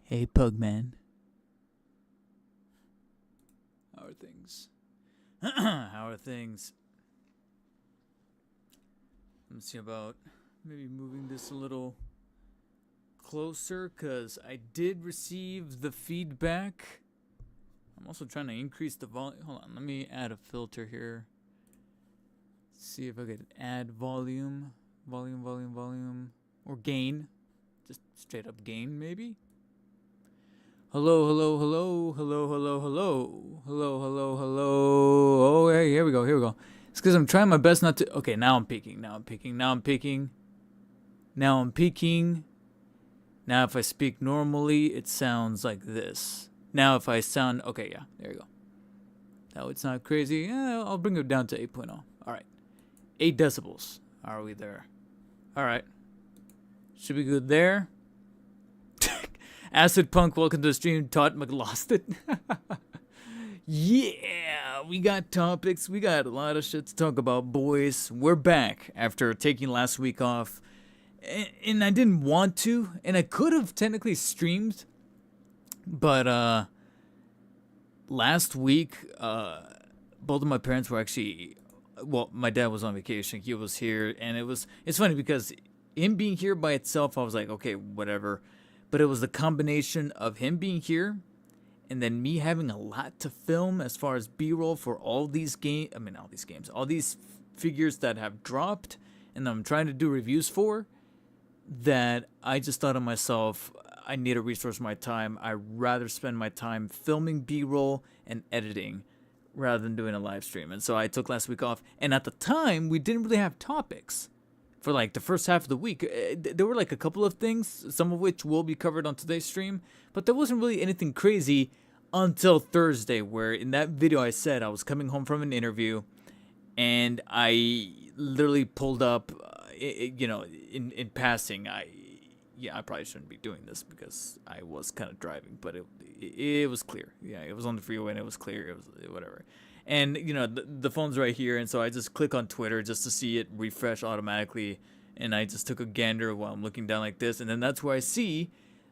Hey, Pugman. How are things? How are things? Let's see about maybe moving this a little closer because I did receive the feedback. I'm also trying to increase the volume. Hold on, let me add a filter here. See if I could add volume, or gain. Just straight up gain, maybe. Hello. Oh, hey, here we go. It's because I'm trying my best not to. Okay, now I'm peaking. Now if I speak normally, it sounds like this. Now if I sound. Okay, yeah, there you go. Now it's not crazy. I'll bring it down to 8.0. All right. 8 decibels. Are we there? All right. Should be good there. Acid Punk, welcome to the stream. Todd McLosted. Yeah, we got topics. We got a lot of shit to talk about, boys. We're back after taking last week off. And I didn't want to. And I could have technically streamed. But last week, both of my parents were actually... Well, my dad was on vacation. He was here. And it's funny because him being here by itself, I was like, okay, whatever. But it was the combination of him being here and then me having a lot to film as far as B-roll for all these figures that have dropped and I'm trying to do reviews for, that I just thought of myself, I need to resource my time. I'd rather spend my time filming B-roll and editing rather than doing a live stream. And so I took last week off. And at the time, we didn't really have topics. For like the first half of the week, there were like a couple of things, some of which will be covered on today's stream, but there wasn't really anything crazy until Thursday, where in that video I said I was coming home from an interview, and I literally pulled up, in passing, I probably shouldn't be doing this because I was kind of driving, but it was clear. Yeah, it was on the freeway and it was clear. It was whatever. And, the phone's right here, and so I just click on Twitter just to see it refresh automatically, and I just took a gander while I'm looking down like this, and then that's where I see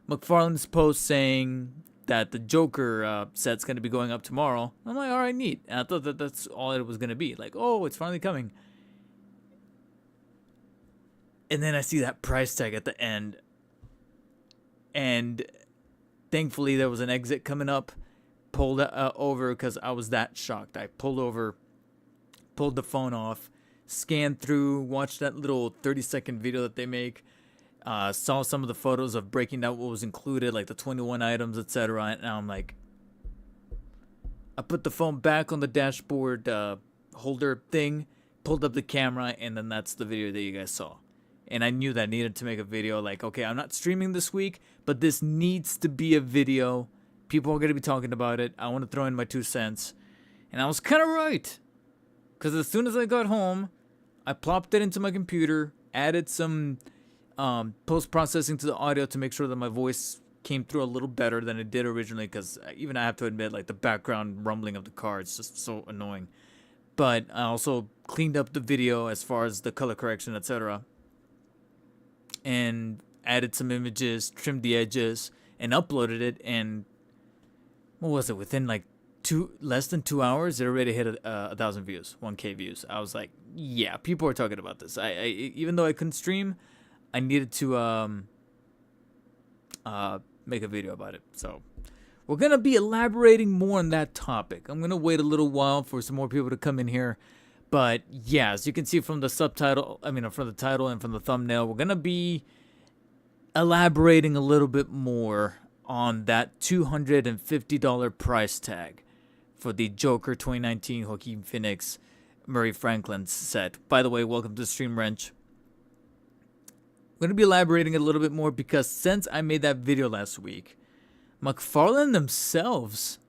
McFarlane's post saying that the Joker set's going to be going up tomorrow. I'm like, all right, neat. And I thought that that's all it was going to be. Like, oh, it's finally coming. And then I see that price tag at the end, and thankfully there was an exit coming up. Pulled over because I was that shocked. I pulled over, pulled the phone off, scanned through, watched that little 30-second video that they make, saw some of the photos of breaking down what was included, like the 21 items, etc. And now I'm like, I put the phone back on the dashboard holder thing, pulled up the camera, and then that's the video that you guys saw. And I knew that I needed to make a video. Like, okay, I'm not streaming this week, but this needs to be a video. People are going to be talking about it. I want to throw in my 2 cents. And I was kind of right. Because as soon as I got home, I plopped it into my computer, added some post-processing to the audio to make sure that my voice came through a little better than it did originally. Because even I have to admit, like, the background rumbling of the car is just so annoying. But I also cleaned up the video as far as the color correction, etc. And added some images, trimmed the edges, and uploaded it. And what was it? Within like less than 2 hours, it already hit 1,000 views, 1K views. I was like, yeah, people are talking about this. I even though I couldn't stream, I needed to make a video about it. So we're gonna be elaborating more on that topic. I'm gonna wait a little while for some more people to come in here. But yeah, as you can see from the subtitle, from the title and from the thumbnail, we're gonna be elaborating a little bit more on that $250 price tag for the Joker 2019 Joaquin Phoenix Murray Franklin set. By the way, welcome to Stream Wrench. I'm going to be elaborating a little bit more because since I made that video last week, McFarlane themselves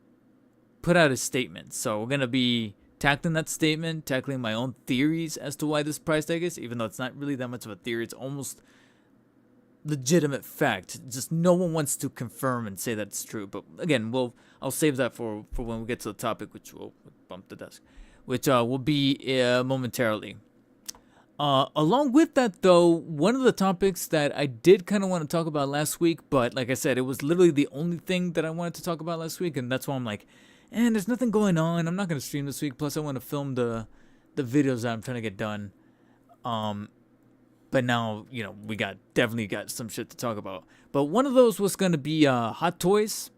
put out a statement. So we're going to be tackling that statement, tackling my own theories as to why this price tag is, even though it's not really that much of a theory. It's almost legitimate fact. Just no one wants to confirm and say that's true. But again, I'll save that for when we get to the topic, which will bump the desk, which will be momentarily. Along with that, though, one of the topics that I did kind of want to talk about last week, but like I said, it was literally the only thing that I wanted to talk about last week, and that's why I'm like, and there's nothing going on. I'm not going to stream this week. Plus, I want to film the videos that I'm trying to get done. But now, we definitely got some shit to talk about. But one of those was going to be Hot Toys.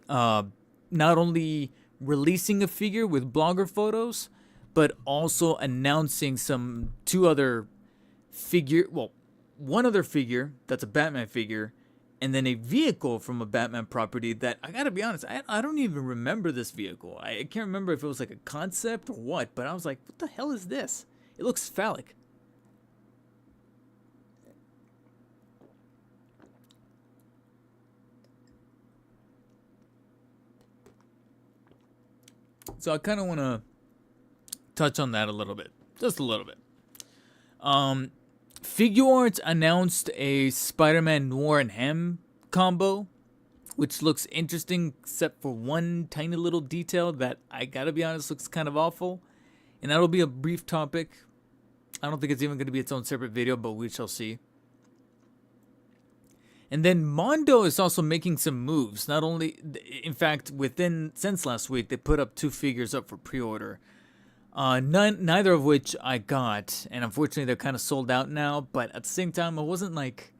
Not only releasing a figure with blogger photos, but also announcing one other figure that's a Batman figure, and then a vehicle from a Batman property that, I gotta be honest, I don't even remember this vehicle. I can't remember if it was like a concept or what, but I was like, what the hell is this? It looks phallic. So I kind of want to touch on that a little bit. Just a little bit. Figuarts announced a Spider-Man Noir and Ham combo, which looks interesting except for one tiny little detail that, I gotta be honest, looks kind of awful. And that'll be a brief topic. I don't think it's even going to be its own separate video, but we shall see. And then Mondo is also making some moves. Not only, in fact, since last week, they put up 2 figures up for pre-order. Neither of which I got, and unfortunately they're kind of sold out now. But at the same time, I wasn't like,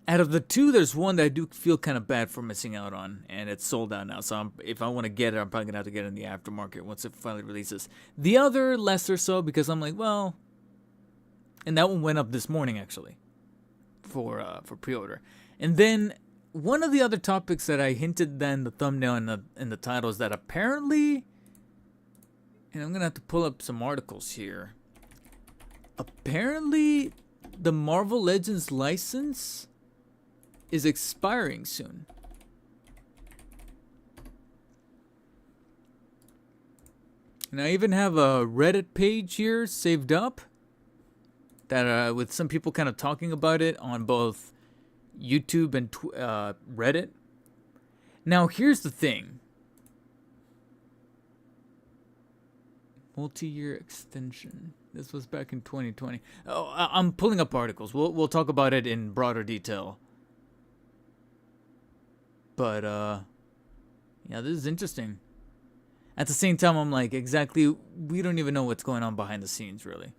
out of the 2, there's one that I do feel kind of bad for missing out on, and it's sold out now. So if I want to get it, I'm probably gonna have to get it in the aftermarket once it finally releases. The other, lesser so, because I'm like, well, and that one went up this morning actually for pre-order. And then one of the other topics that I hinted then the thumbnail and the title is that apparently, and I'm gonna have to pull up some articles here. Apparently, the Marvel Legends license is expiring soon. And I even have a Reddit page here saved up that with some people kind of talking about it on both YouTube and Reddit. Now, here's the thing. Multi-year extension. This was back in 2020. Oh, I'm pulling up articles. We'll talk about it in broader detail. But yeah, this is interesting. At the same time, I'm like, exactly, we don't even know what's going on behind the scenes, really.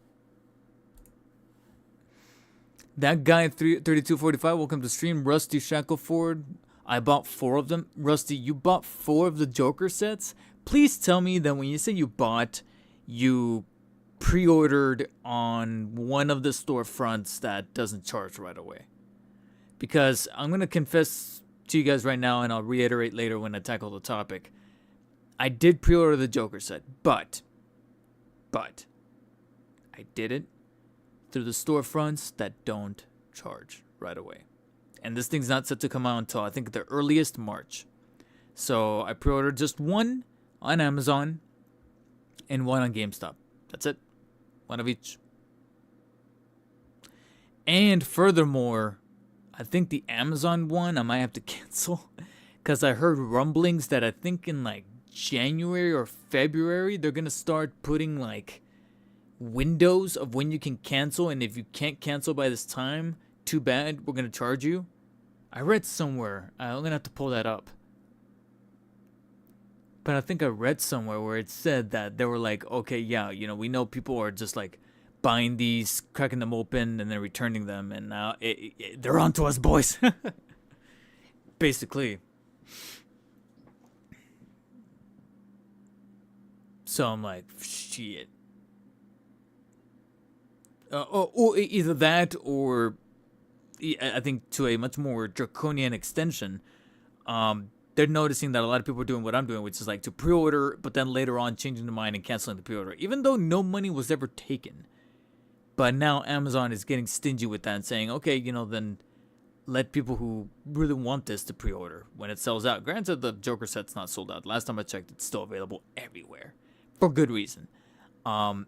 That guy at 3245, welcome to stream. Rusty Shackleford, I bought 4 of them. Rusty, you bought 4 of the Joker sets? Please tell me that when you say you pre-ordered on one of the storefronts that doesn't charge right away. Because I'm going to confess to you guys right now, and I'll reiterate later when I tackle the topic. I did pre-order the Joker set, but I did it through the storefronts that don't charge right away. And this thing's not set to come out until, I think, the earliest March. So I pre-ordered just one on Amazon and one on GameStop. That's it. One of each. And furthermore, I think the Amazon one I might have to cancel because I heard rumblings that I think in like January or February they're gonna start putting like windows of when you can cancel, and if you can't cancel by this time, too bad, we're gonna charge you. I read somewhere, I'm gonna have to pull that up, but I think I read somewhere where it said that they were like, okay, yeah, we know people are just like buying these, cracking them open, and then returning them, and now they're on to us, boys. Basically. So I'm like, shit. Or either that, or I think to a much more draconian extension, they're noticing that a lot of people are doing what I'm doing, which is like to pre-order, but then later on changing their mind and canceling the pre-order, even though no money was ever taken. But now Amazon is getting stingy with that and saying, okay, then let people who really want this to pre-order when it sells out. Granted, the Joker set's not sold out. Last time I checked, it's still available everywhere for good reason. But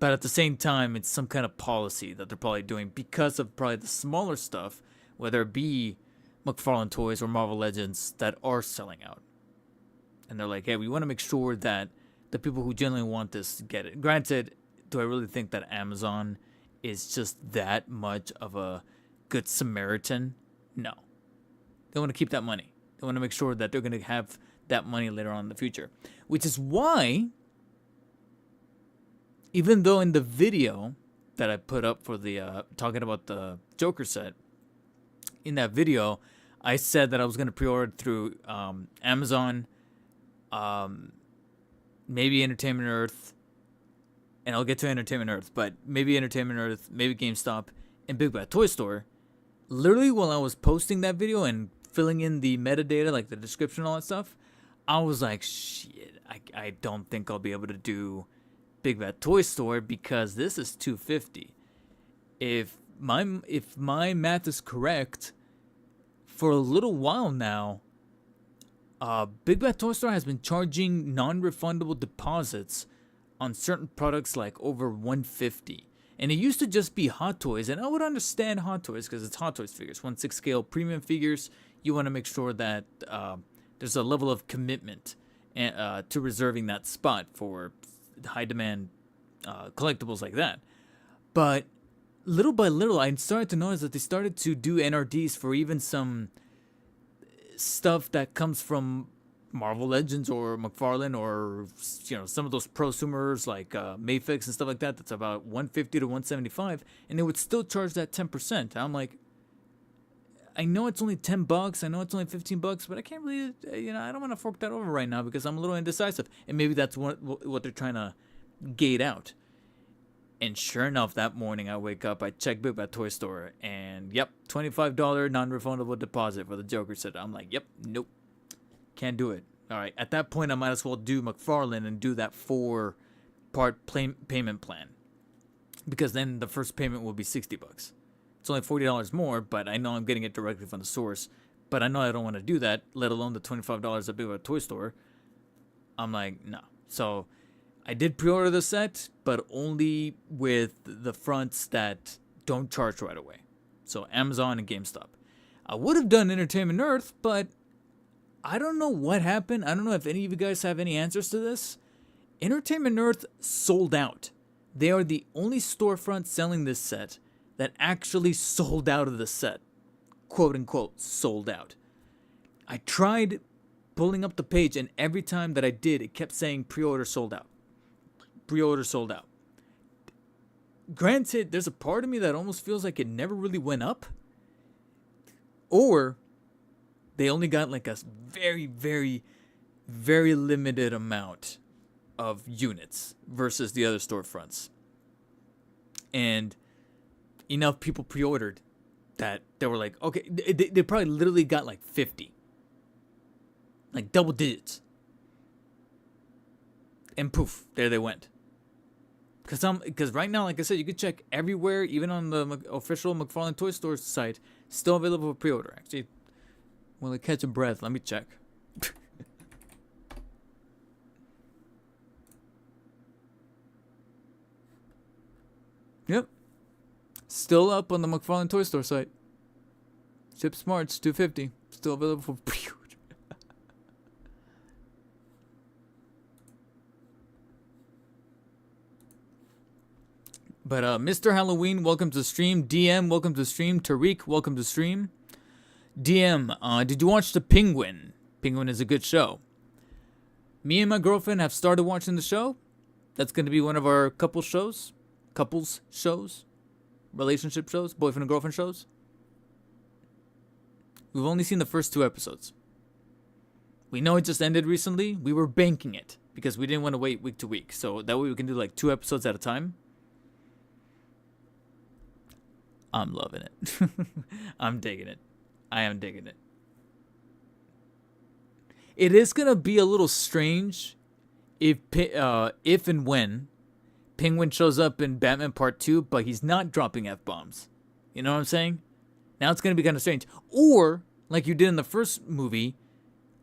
at the same time, it's some kind of policy that they're probably doing because of probably the smaller stuff, whether it be McFarlane toys or Marvel Legends that are selling out. And they're like, hey, we want to make sure that the people who genuinely want this get it. Granted, do I really think that Amazon is just that much of a good Samaritan? No. They want to keep that money. They want to make sure that they're going to have that money later on in the future. Which is why, even though in the video that I put up for the talking about the Joker set, in that video, I said that I was going to pre-order through Amazon, maybe Entertainment Earth, and I'll get to Entertainment Earth, but maybe Entertainment Earth, maybe GameStop, and Big Bad Toy Store. Literally, while I was posting that video and filling in the metadata, like the description and all that stuff, I was like, shit, I don't think I'll be able to do Big Bad Toy Store because this is $250. If my math is correct, for a little while now, Big Bad Toy Store has been charging non-refundable deposits on certain products like over $150. And it used to just be Hot Toys, and I would understand Hot Toys because it's Hot Toys figures, 1/6 scale premium figures. You want to make sure that there's a level of commitment to reserving that spot for high demand collectibles like that. But little by little, I started to notice that they started to do NRDs for even some stuff that comes from Marvel Legends or McFarlane or some of those prosumers like Mayfix and stuff like that. That's about $150 to $175, and they would still charge that 10%. I'm like, I know it's only $10. I know it's only $15, but I can't really, I don't want to fork that over right now because I'm a little indecisive, and maybe that's what they're trying to gate out. And sure enough, that morning I wake up, I check Big Bad Toy Store, and yep, $25 non-refundable deposit for the Joker set. I'm like, yep, nope, can't do it. All right, at that point, I might as well do McFarlane and do that 4-part payment plan, because then the first payment will be $60. It's only $40 more, but I know I'm getting it directly from the source. But I know I don't want to do that, let alone the $25 at Big Bad Toy Store. I'm like, no. So I did pre-order the set, but only with the fronts that don't charge right away. So Amazon and GameStop. I would have done Entertainment Earth, but I don't know what happened. I don't know if any of you guys have any answers to this. Entertainment Earth sold out. They are the only storefront selling this set that actually sold out of the set. Quote unquote, sold out. I tried pulling up the page, and every time that I did, it kept saying pre-order sold out. Pre-order sold out. Granted, there's a part of me that almost feels like it never really went up. Or they only got like a very, very, very limited amount of units versus the other storefronts. And enough people pre-ordered that they were like, okay, they probably literally got like 50. Like double digits. And poof, there they went. Because right now, like I said, you can check everywhere, even on the official McFarlane Toy Store site, still available for pre-order. Actually, while I catch a breath, let me check. Yep. Still up on the McFarlane Toy Store site. Ship Smarts, $250. Still available for pre-order. But Mr. Halloween, welcome to the stream. DM, welcome to the stream. Tariq, welcome to the stream. DM, did you watch The Penguin? Penguin is a good show. Me and my girlfriend have started watching the show. That's going to be one of our couples shows, relationship shows, boyfriend and girlfriend shows. We've only seen the first 2 episodes. We know it just ended recently. We were banking it because we didn't want to wait week to week. So that way we can do like 2 episodes at a time. I'm loving it. I'm digging it. I am digging it. It is going to be a little strange if and when Penguin shows up in Batman Part 2, but he's not dropping F-bombs. You know what I'm saying? Now it's going to be kind of strange. Or, like you did in the first movie,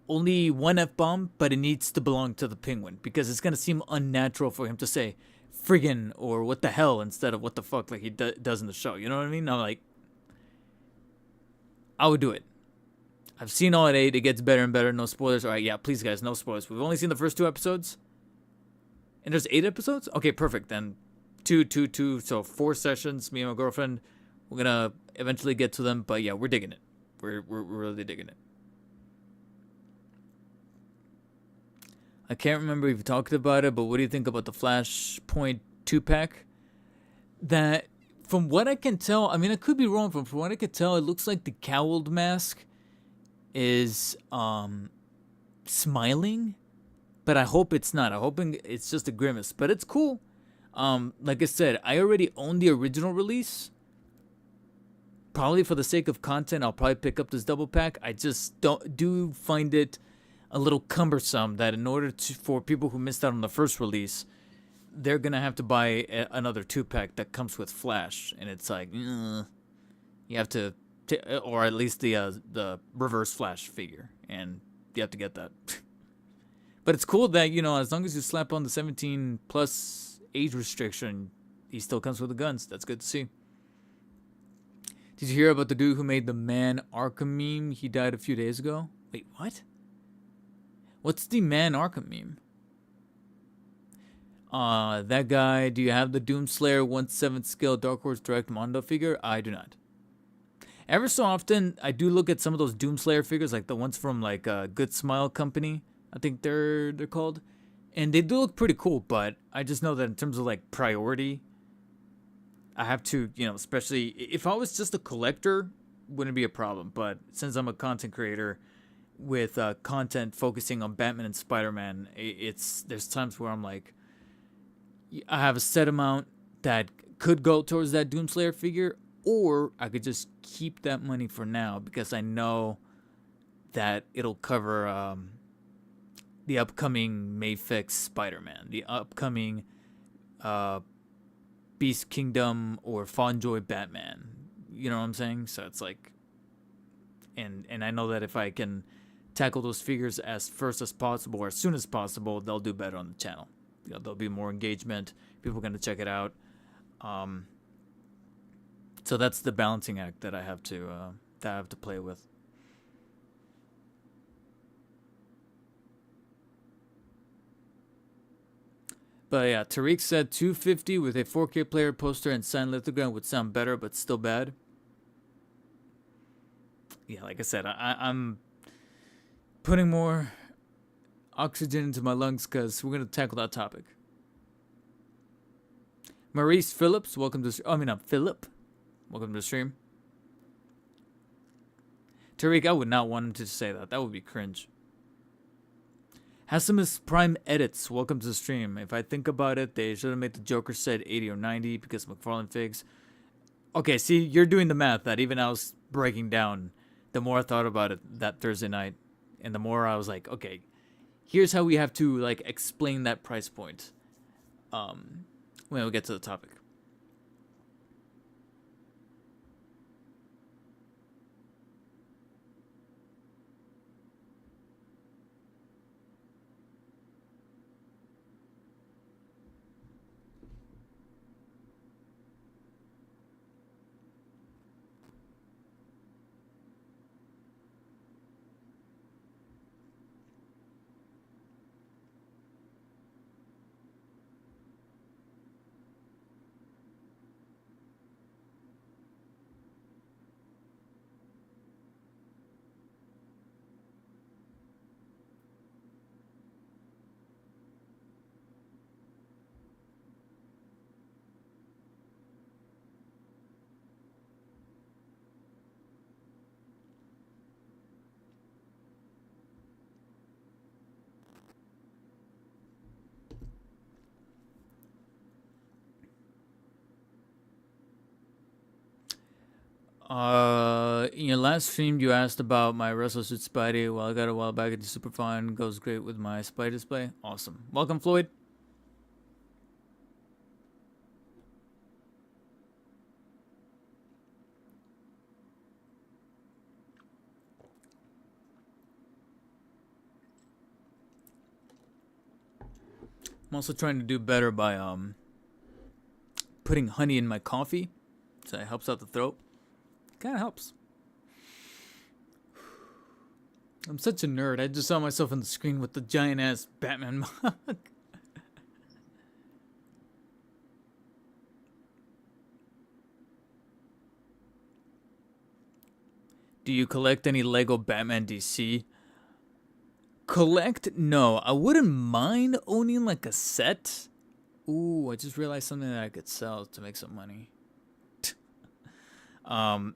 only 1 F-bomb, but it needs to belong to the Penguin, because it's going to seem unnatural for him to say friggin' or what the hell instead of what the fuck like he does in the show. You know what I mean? I'm like, I would do it. I've seen all at 8. It gets better and better. No spoilers. All right, yeah, please, guys, no spoilers. We've only seen the first 2 episodes. And there's 8 episodes? Okay, perfect. Then two, two, two. So 4 sessions, me and my girlfriend. We're going to eventually get to them. But yeah, we're digging it. We're really digging it. I can't remember if you talked about it, but what do you think about the Flashpoint 2-pack? That, from what I can tell, I mean, I could be wrong, but from what I could tell, it looks like the cowled mask is smiling, but I hope it's not. I'm hoping it's just a grimace, but it's cool. Like I said, I already own the original release. Probably for the sake of content, I'll probably pick up this double pack. I just do find it a little cumbersome that in order for people who missed out on the first release, they're gonna have to buy another 2-pack that comes with Flash, and it's like, you have to, or at least the Reverse Flash figure, and you have to get that. But it's cool that, as long as you slap on the 17 plus age restriction, he still comes with the guns. That's good to see. Did you hear about the dude who made the Man Arkham meme? He died a few days ago. Wait, what? What's the Man Arkham meme? That guy, do you have the Doomslayer 1/7 scale Dark Horse Direct Mondo figure? I do not. Ever so often, I do look at some of those Doomslayer figures, like the ones from like Good Smile Company, I think they're called. And they do look pretty cool, but I just know that in terms of like priority, I have to, especially if I was just a collector, wouldn't be a problem. But since I'm a content creator with content focusing on Batman and Spider-Man, there's times where I'm like, I have a set amount that could go towards that Doomslayer figure, or I could just keep that money for now because I know that it'll cover the upcoming Mayfix Spider-Man, the upcoming Beast Kingdom or Fawnjoy Batman. You know what I'm saying? So it's like, and I know that if I can tackle those figures as first as possible or as soon as possible, they'll do better on the channel. There'll be more engagement. People are going to check it out. So that's the balancing act that I have to play with. But yeah, Tariq said 250 with a 4K player poster and signed lithogram would sound better, but still bad. Yeah, like I said, I'm putting more oxygen into my lungs because we're going to tackle that topic. Maurice Phillips, welcome to Philip. Welcome to the stream. Tariq, I would not want him to say that. That would be cringe. Hasimus Prime Edits, welcome to the stream. If I think about it, they should have made the Joker set 80 or 90 because McFarlane figs. Okay, see, you're doing the math that even I was breaking down. The more I thought about it that Thursday night, and the more I was like, okay, here's how we have to like explain that price point when we get to the topic. In your last stream, you asked about my Wrestle Suit Spidey. Well, I got it a while back. It's super fun. Goes great with my Spidey display. Awesome. Welcome, Floyd. I'm also trying to do better by putting honey in my coffee, so it helps out the throat. Kind of helps. I'm such a nerd. I just saw myself on the screen with the giant ass Batman mug. Do you collect any Lego Batman DC? Collect? No. I wouldn't mind owning like a set. Ooh, I just realized something that I could sell to make some money. um,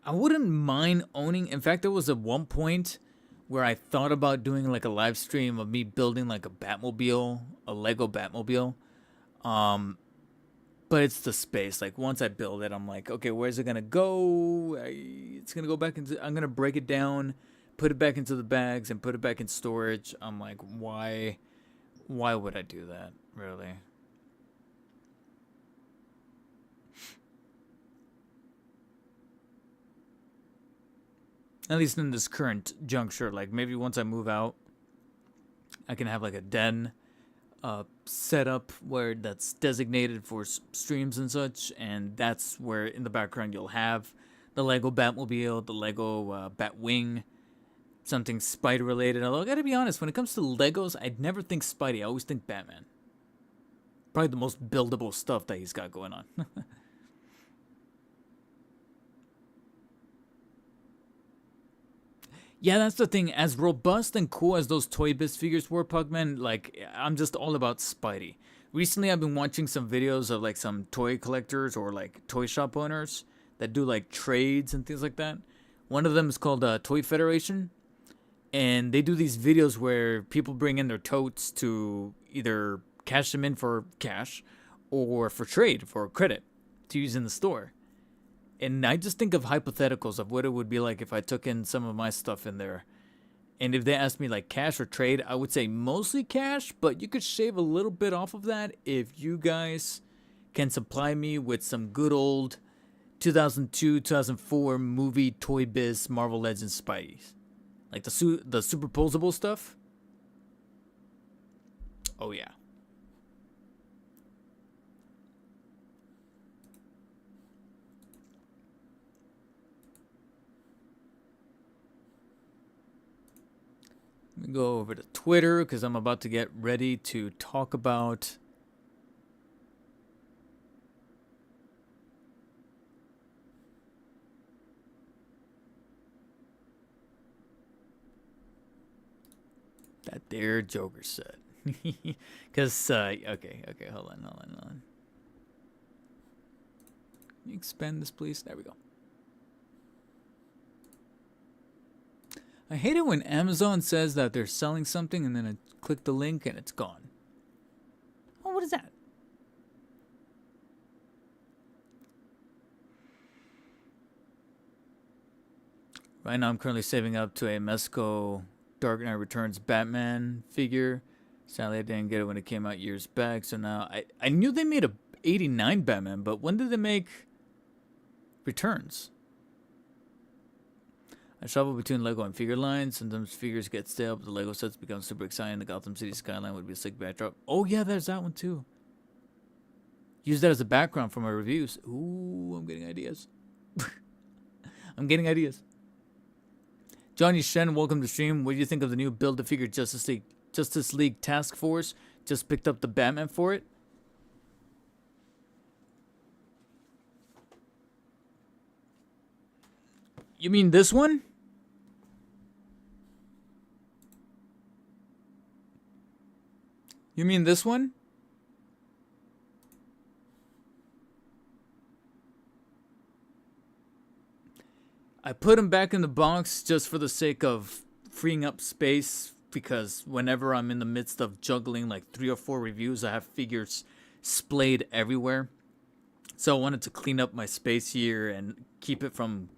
I wouldn't mind owning. In fact, there was at one point where I thought about doing like a live stream of me building like a Batmobile, a Lego Batmobile. Um, but it's the space. Like once I build it, I'm like, okay, where's it gonna go? It's gonna go back into. I'm gonna break it down, put it back into the bags, and put it back in storage. I'm like, why? Why would I do that? Really? At least in this current juncture, like maybe once I move out, I can have like a den set up where that's designated for streams and such, and that's where in the background you'll have the Lego Batmobile, the Lego Batwing, something Spidey related. Although I gotta be honest, when it comes to Legos, I'd never think Spidey. I always think Batman. Probably the most buildable stuff that he's got going on. Yeah, that's the thing. As robust and cool as those Toy Biz figures were, Pugman, like, I'm just all about Spidey. Recently, I've been watching some videos of, like, some toy collectors or, like, toy shop owners that do, like, trades and things like that. One of them is called Toy Federation. And they do these videos where people bring in their totes to either cash them in for cash or for trade, for credit to use in the store. And I just think of hypotheticals of what it would be like if I took in some of my stuff in there. And if they asked me like cash or trade, I would say mostly cash, but you could shave a little bit off of that if you guys can supply me with some good old 2002, 2004 movie Toy Biz Marvel Legends Spideys. Like the superposable stuff. Oh yeah. Let me go over to Twitter because I'm about to get ready to talk about that there Joker said. Because, okay, hold on. Can you expand this, please? There we go. I hate it when Amazon says that they're selling something and then I click the link and it's gone. Oh, what is that? Right now I'm currently saving up to a Mezco Dark Knight Returns Batman figure. Sadly, I didn't get it when it came out years back, so now I knew they made a 89 Batman, but when did they make Returns? I travel between Lego and figure lines. Sometimes figures get stale, but the Lego sets become super exciting. The Gotham City skyline would be a sick backdrop. Oh yeah, there's that one too. Use that as a background for my reviews. Ooh, I'm getting ideas. I'm getting ideas. Johnny Shen, welcome to stream. What do you think of the new Build-A-Figure Justice League Task Force? Just picked up the Batman for it. You mean this one? You mean this one? I put him back in the box just for the sake of freeing up space, because whenever I'm in the midst of juggling like 3 or 4 reviews, I have figures splayed everywhere. So I wanted to clean up my space here and keep it from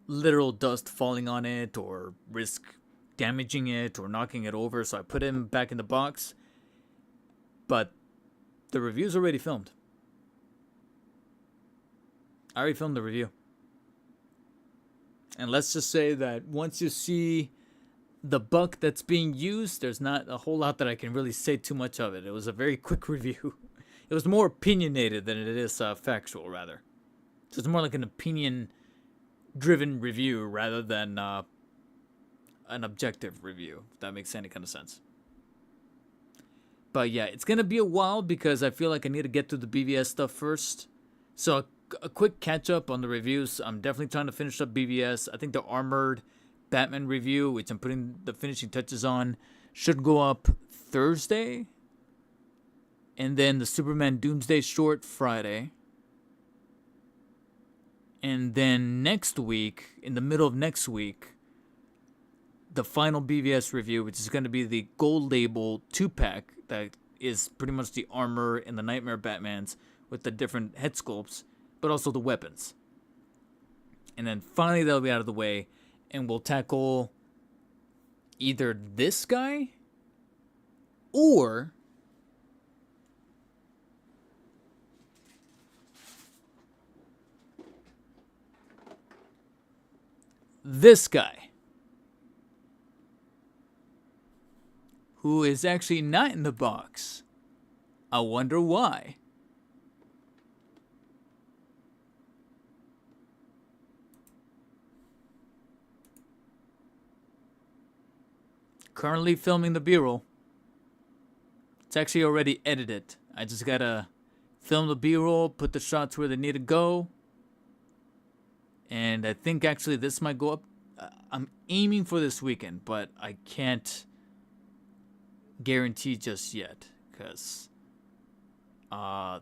literal dust falling on it or risk damaging it or knocking it over. So I put him back in the box. But the review's already filmed. I already filmed the review. And let's just say that once you see the buck that's being used, there's not a whole lot that I can really say too much of it. It was a very quick review. It was more opinionated than it is factual, rather. So it's more like an opinion-driven review rather than an objective review, if that makes any kind of sense. But yeah, it's going to be a while because I feel like I need to get through the BVS stuff first. So a quick catch up on the reviews. I'm definitely trying to finish up BVS. I think the Armored Batman review, which I'm putting the finishing touches on, should go up Thursday. And then the Superman Doomsday short Friday. And then next week, in the middle of next week, the final BVS review, which is going to be the Gold Label 2-pack that is pretty much the armor and the Nightmare Batmans with the different head sculpts, but also the weapons. And then finally that'll be out of the way, and we'll tackle either this guy or this guy, who is actually not in the box. I wonder why. Currently filming the B-roll. It's actually already edited. I just gotta film the B-roll, put the shots where they need to go. And I think actually this might go up. I'm aiming for this weekend, but I can't guarantee just yet. Because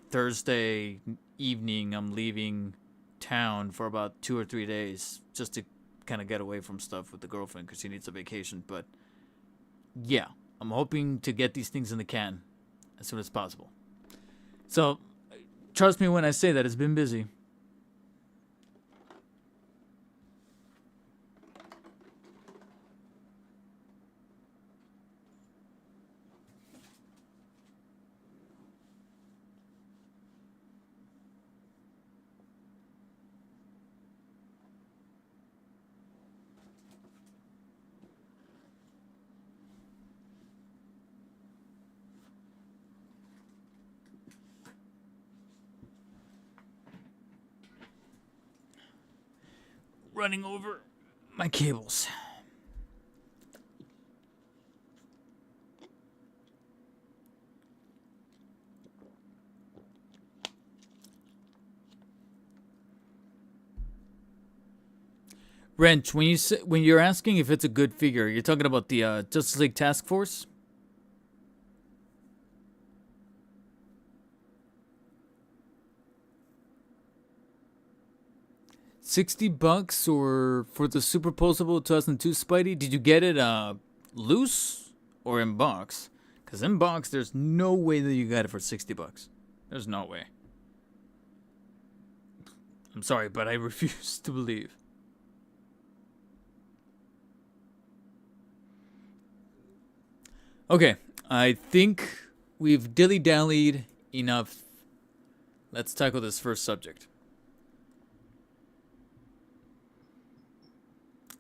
Thursday evening I'm leaving town for about 2 or 3 days. Just to kind of get away from stuff with the girlfriend because she needs a vacation. But yeah, I'm hoping to get these things in the can as soon as possible. So trust me when I say that it's been busy. Running over my cables. Wrench, when you're asking if it's a good figure, you're talking about the Justice League Task Force? $60 or for the Superposable 2002 Spidey? Did you get it loose or in box? Because in box, there's no way that you got it for $60. There's no way. I'm sorry, but I refuse to believe. Okay, I think we've dilly-dallied enough. Let's tackle this first subject.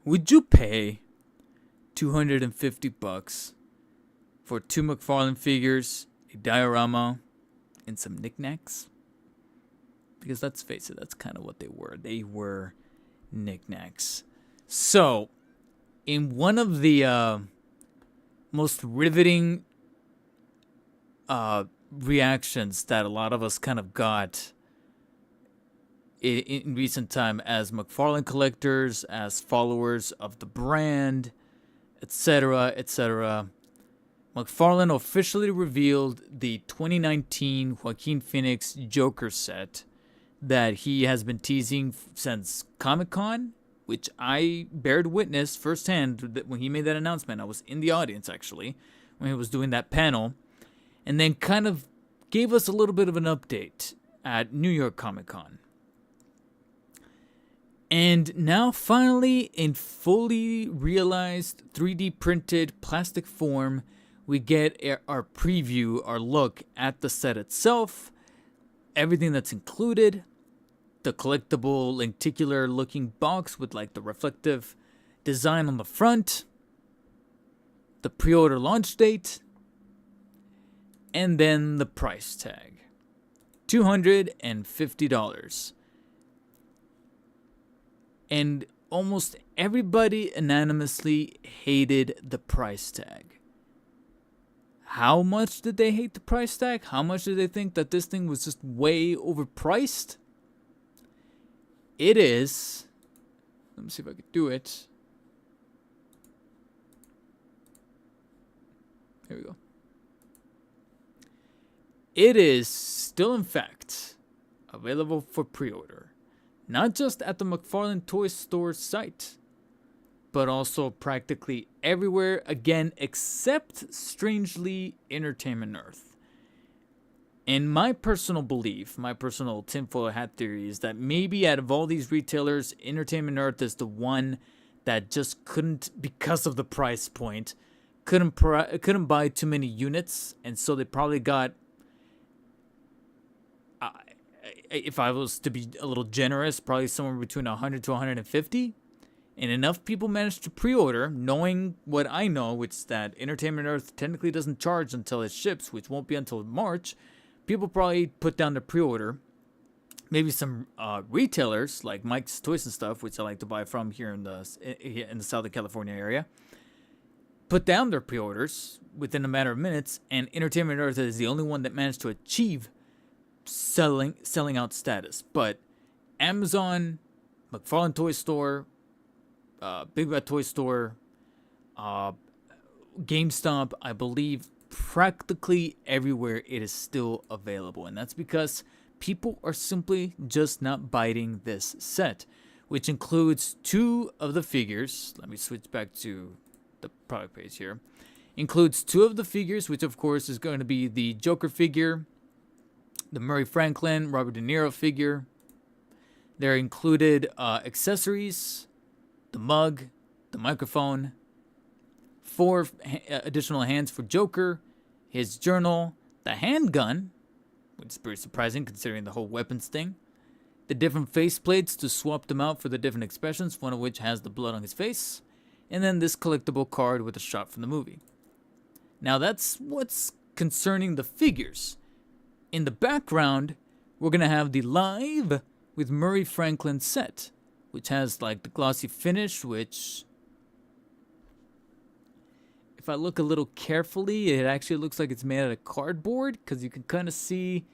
Would you pay $250 for 2 McFarlane figures, a diorama, and some knickknacks? Because let's face it, that's kind of what they were. They were knickknacks. So, in one of the most riveting reactions that a lot of us kind of got in recent time as McFarlane collectors, as followers of the brand, etc., etc., McFarlane officially revealed the 2019 Joaquin Phoenix Joker set that he has been teasing since Comic-Con, which I bared witness firsthand that when he made that announcement. I was in the audience, actually, when he was doing that panel, and then kind of gave us a little bit of an update at New York Comic-Con. And now, finally, in fully realized 3D printed plastic form, we get our preview, our look at the set itself, everything that's included, the collectible lenticular looking box with like the reflective design on the front, the pre-order launch date, and then the price tag, $250. And almost everybody unanimously hated the price tag. How much did they hate the price tag? How much did they think that this thing was just way overpriced? It is. Let me see if I can do it. Here we go. It is still, in fact, available for pre-order. Not just at the McFarlane Toy Store site, but also practically everywhere, again, except, strangely, Entertainment Earth. In my personal belief, my personal tinfoil hat theory is that maybe out of all these retailers, Entertainment Earth is the one that just couldn't, because of the price point, couldn't buy too many units, and so they probably got, if I was to be a little generous, probably somewhere between 100 to 150. And enough people managed to pre-order, knowing what I know, which is that Entertainment Earth technically doesn't charge until it ships, which won't be until March. People probably put down the pre-order. Maybe some retailers like Mike's Toys and Stuff, which I like to buy from here in the Southern California area, put down their pre-orders within a matter of minutes, and Entertainment Earth is the only one that managed to achieve selling out status. But Amazon, McFarlane Toy Store, Big Bad Toy Store, GameStop, I believe practically everywhere it is still available. And that's because people are simply just not biting this set, which includes 2 of the figures. Let me switch back to the product page here. Includes 2 of the figures, which of course is going to be the Joker figure, the Murray Franklin, Robert De Niro figure. They're included accessories, the mug, the microphone, 4 additional hands for Joker, his journal, the handgun, which is pretty surprising considering the whole weapons thing, the different face plates to swap them out for the different expressions, one of which has the blood on his face, and then this collectible card with a shot from the movie. Now that's what's concerning the figures. In the background, we're going to have the Live with Murray Franklin set, which has like the glossy finish, which, if I look a little carefully, it actually looks like it's made out of cardboard, because you can kind of see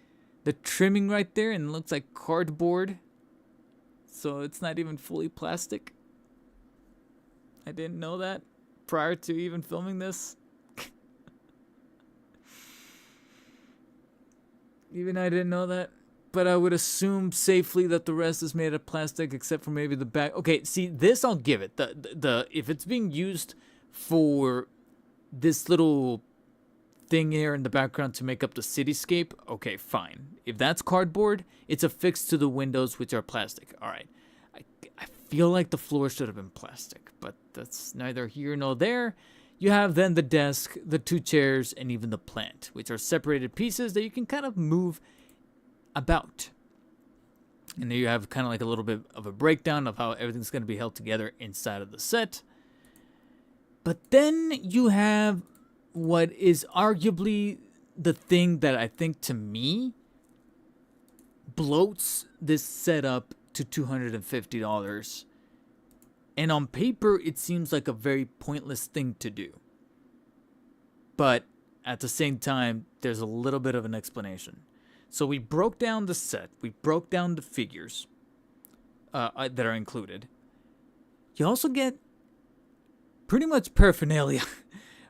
the trimming right there, and it looks like cardboard. So it's not even fully plastic. I didn't know that prior to even filming this. Even I didn't know that. But I would assume safely that the rest is made of plastic, except for maybe the back. Okay, see, this I'll give it. The if it's being used for this little thing here in the background to make up the cityscape, okay, fine. If that's cardboard, it's affixed to the windows, which are plastic. All right. I feel like the floor should have been plastic, but that's neither here nor there. You have then the desk, the 2 chairs, and even the plant, which are separated pieces that you can kind of move about. And there you have kind of like a little bit of a breakdown of how everything's going to be held together inside of the set. But then you have what is arguably the thing that I think, to me, bloats this setup to $250. And on paper, it seems like a very pointless thing to do. But at the same time, there's a little bit of an explanation. So we broke down the set. We broke down the figures that are included. You also get pretty much paraphernalia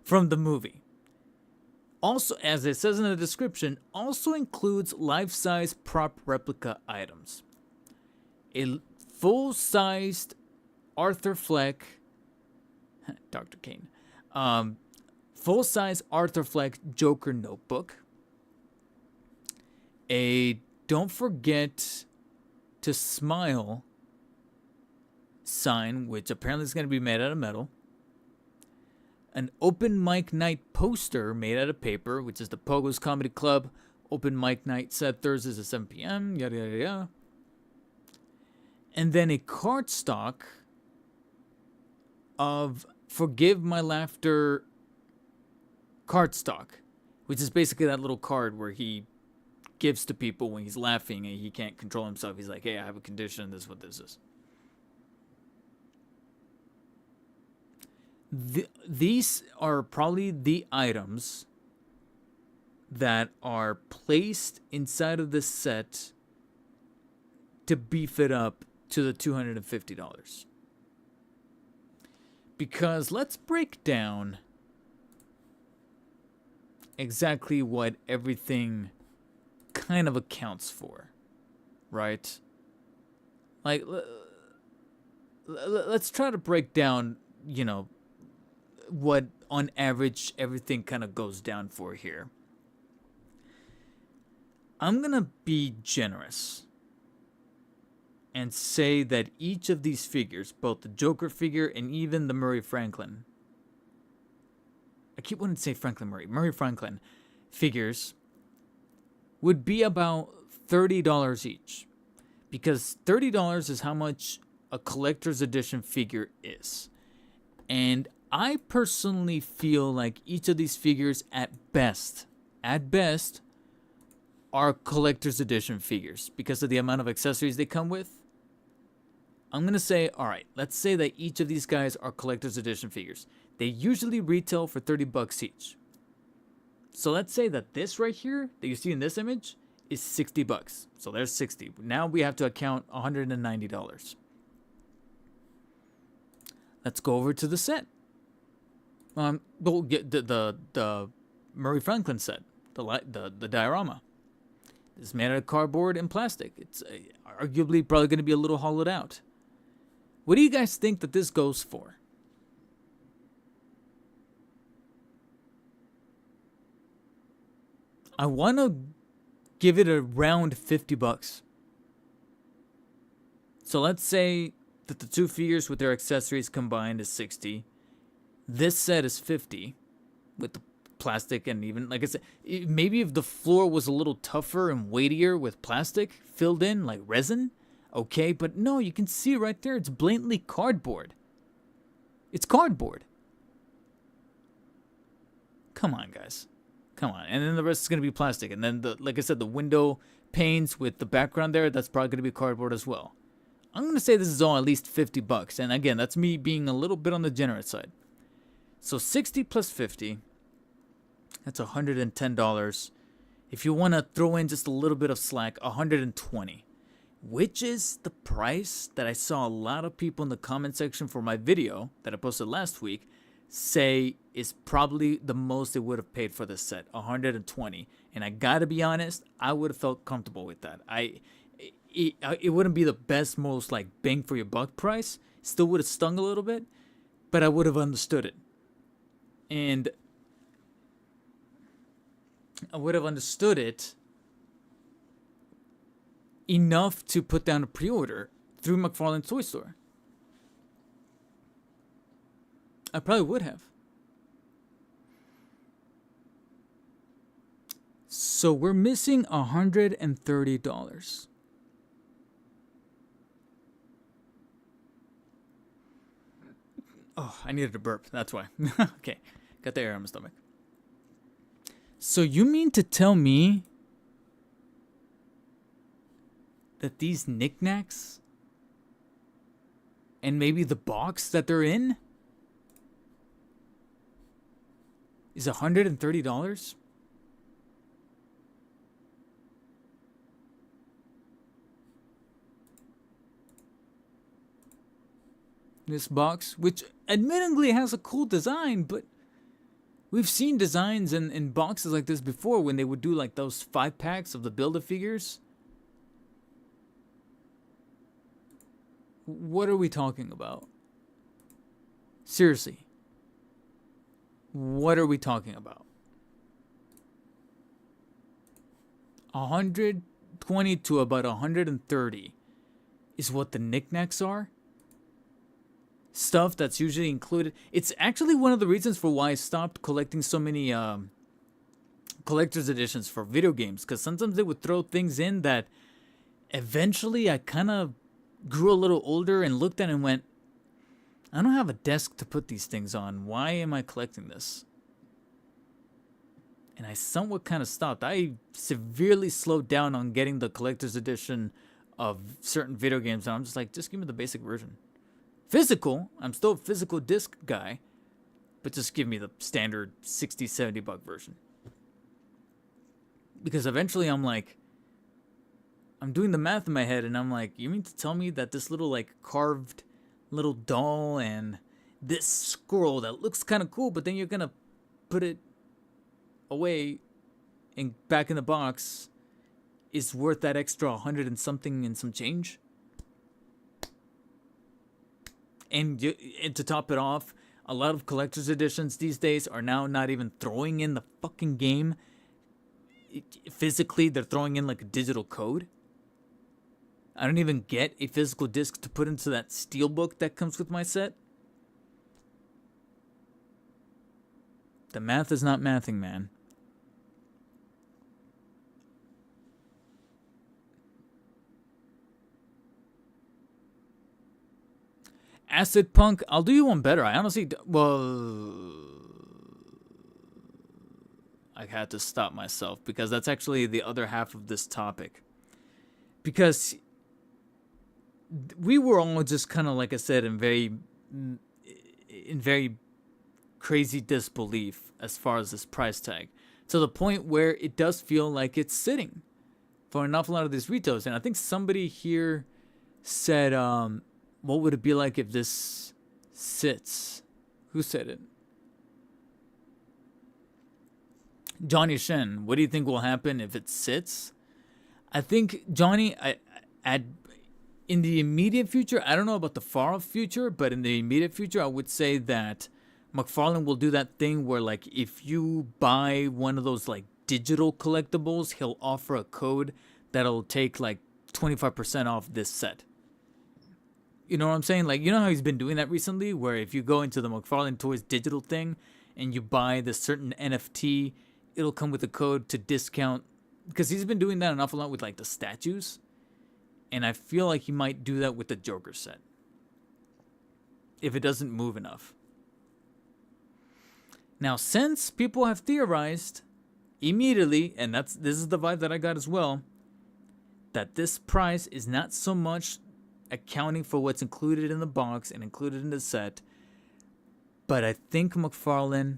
from the movie. Also, as it says in the description, also includes life-size prop replica items. A full-sized Arthur Fleck, Dr. Kane, full-size Arthur Fleck Joker notebook, a "Don't Forget to Smile" sign, which apparently is going to be made out of metal, an open mic night poster made out of paper, which is the Pogo's Comedy Club open mic night set Thursdays at 7 p.m., yada yada yada, and then a cardstock of Forgive My Laughter cardstock, which is basically that little card where he gives to people when he's laughing and he can't control himself. He's like, hey, I have a condition, this is what this is. These are probably the items that are placed inside of this set to beef it up to the $250. Because let's break down exactly what everything kind of accounts for, right? Like, let's try to break down, you know, what on average everything kind of goes down for here. I'm going to be generous and say that each of these figures, both the Joker figure and even the Murray Franklin, I keep wanting to say Murray Franklin figures would be about $30 each. Because $30 is how much a collector's edition figure is. And I personally feel like each of these figures at best, are collector's edition figures because of the amount of accessories they come with. I'm going to say, all right, let's say that each of these guys are collector's edition figures. They usually retail for $30 each. So let's say that this right here that you see in this image is $60. So there's 60. Now we have to account $190. Let's go over to the set. We'll get the Murray Franklin set, the diorama. It's made out of cardboard and plastic. It's arguably probably going to be a little hollowed out. What do you guys think that this goes for? I want to give it around $50. So let's say that the two figures with their accessories combined is 60. This set is 50 with the plastic, and even, like I said, maybe if the floor was a little tougher and weightier with plastic filled in, like resin, okay, but no, you can see right there, it's blatantly cardboard. It's cardboard. Come on, guys. Come on. And then the rest is going to be plastic. And then, like I said, the window panes with the background there, that's probably going to be cardboard as well. I'm going to say this is all at least $50. And again, that's me being a little bit on the generous side. So 60 plus 50, that's $110. If you want to throw in just a little bit of slack, $120, which is the price that I saw a lot of people in the comment section for my video that I posted last week say is probably the most they would have paid for this set, $120. And I gotta be honest, I would have felt comfortable with that. It wouldn't be the best, most like bang for your buck price. Still would have stung a little bit, but I would have understood it. And I would have understood it enough to put down a pre-order through McFarlane Toy Store. I probably would have. So we're missing $130. Oh, I needed a burp. That's why. Okay. Got the air on my stomach. So you mean to tell me that these knickknacks and maybe the box that they're in is $130? This box, which admittedly has a cool design, but we've seen designs in boxes like this before when they would do like those 5-packs of the Build-A-Figures. What are we talking about? Seriously. What are we talking about? 120 to about 130 is what the knickknacks are. Stuff that's usually included. It's actually one of the reasons for why I stopped collecting so many collector's editions for video games, because sometimes they would throw things in that eventually I kind of grew a little older and looked at it and went, I don't have a desk to put these things on. Why am I collecting this? And I somewhat kind of stopped. I severely slowed down on getting the collector's edition of certain video games, and I'm just like, just give me the basic version. Physical, I'm still a physical disc guy, but just give me the standard $60, $70 version. Because eventually I'm like, I'm doing the math in my head, and I'm like, you mean to tell me that this little like carved little doll and this squirrel that looks kind of cool, but then you're gonna put it away and back in the box is worth that extra 100 and something and some change? And to top it off, a lot of collector's editions these days are now not even throwing in the fucking game physically. They're throwing in like a digital code. I don't even get a physical disc to put into that steelbook that comes with my set. The math is not mathing, man. Acid Punk, I'll do you one better. I honestly, I had to stop myself because that's actually the other half of this topic. Because we were all just kind of, like I said, in very crazy disbelief as far as this price tag, to the point where it does feel like it's sitting for an awful lot of these retailers. And I think somebody here said, what would it be like if this sits? Who said it? Johnny Shen, what do you think will happen if it sits? I think, Johnny, in the immediate future, I don't know about the far off future, but in the immediate future, I would say that McFarlane will do that thing where, like, if you buy one of those, like, digital collectibles, he'll offer a code that'll take, like, 25% off this set. You know what I'm saying? Like, you know how he's been doing that recently, where if you go into the McFarlane Toys digital thing and you buy this certain NFT, it'll come with a code to discount, because he's been doing that an awful lot with, like, the statues. And I feel like he might do that with the Joker set, if it doesn't move enough. Now, since people have theorized immediately, and this is the vibe that I got as well, that this price is not so much accounting for what's included in the box and included in the set, but I think McFarlane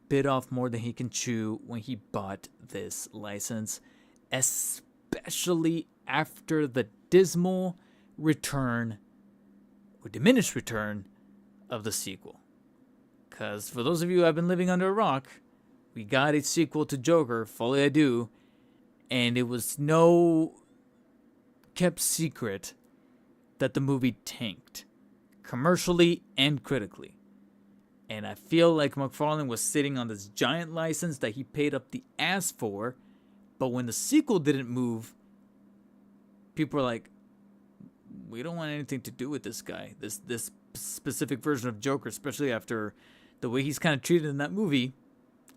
bit off more than he can chew when he bought this license, especially after the dismal return or diminished return of the sequel. Because for those of you who have been living under a rock, we got a sequel to Joker, Folie à Deux, and it was no kept secret that the movie tanked, commercially and critically. And I feel like McFarlane was sitting on this giant license that he paid up the ass for, but when the sequel didn't move, people were like, we don't want anything to do with this guy, this specific version of Joker, especially after the way he's kind of treated in that movie.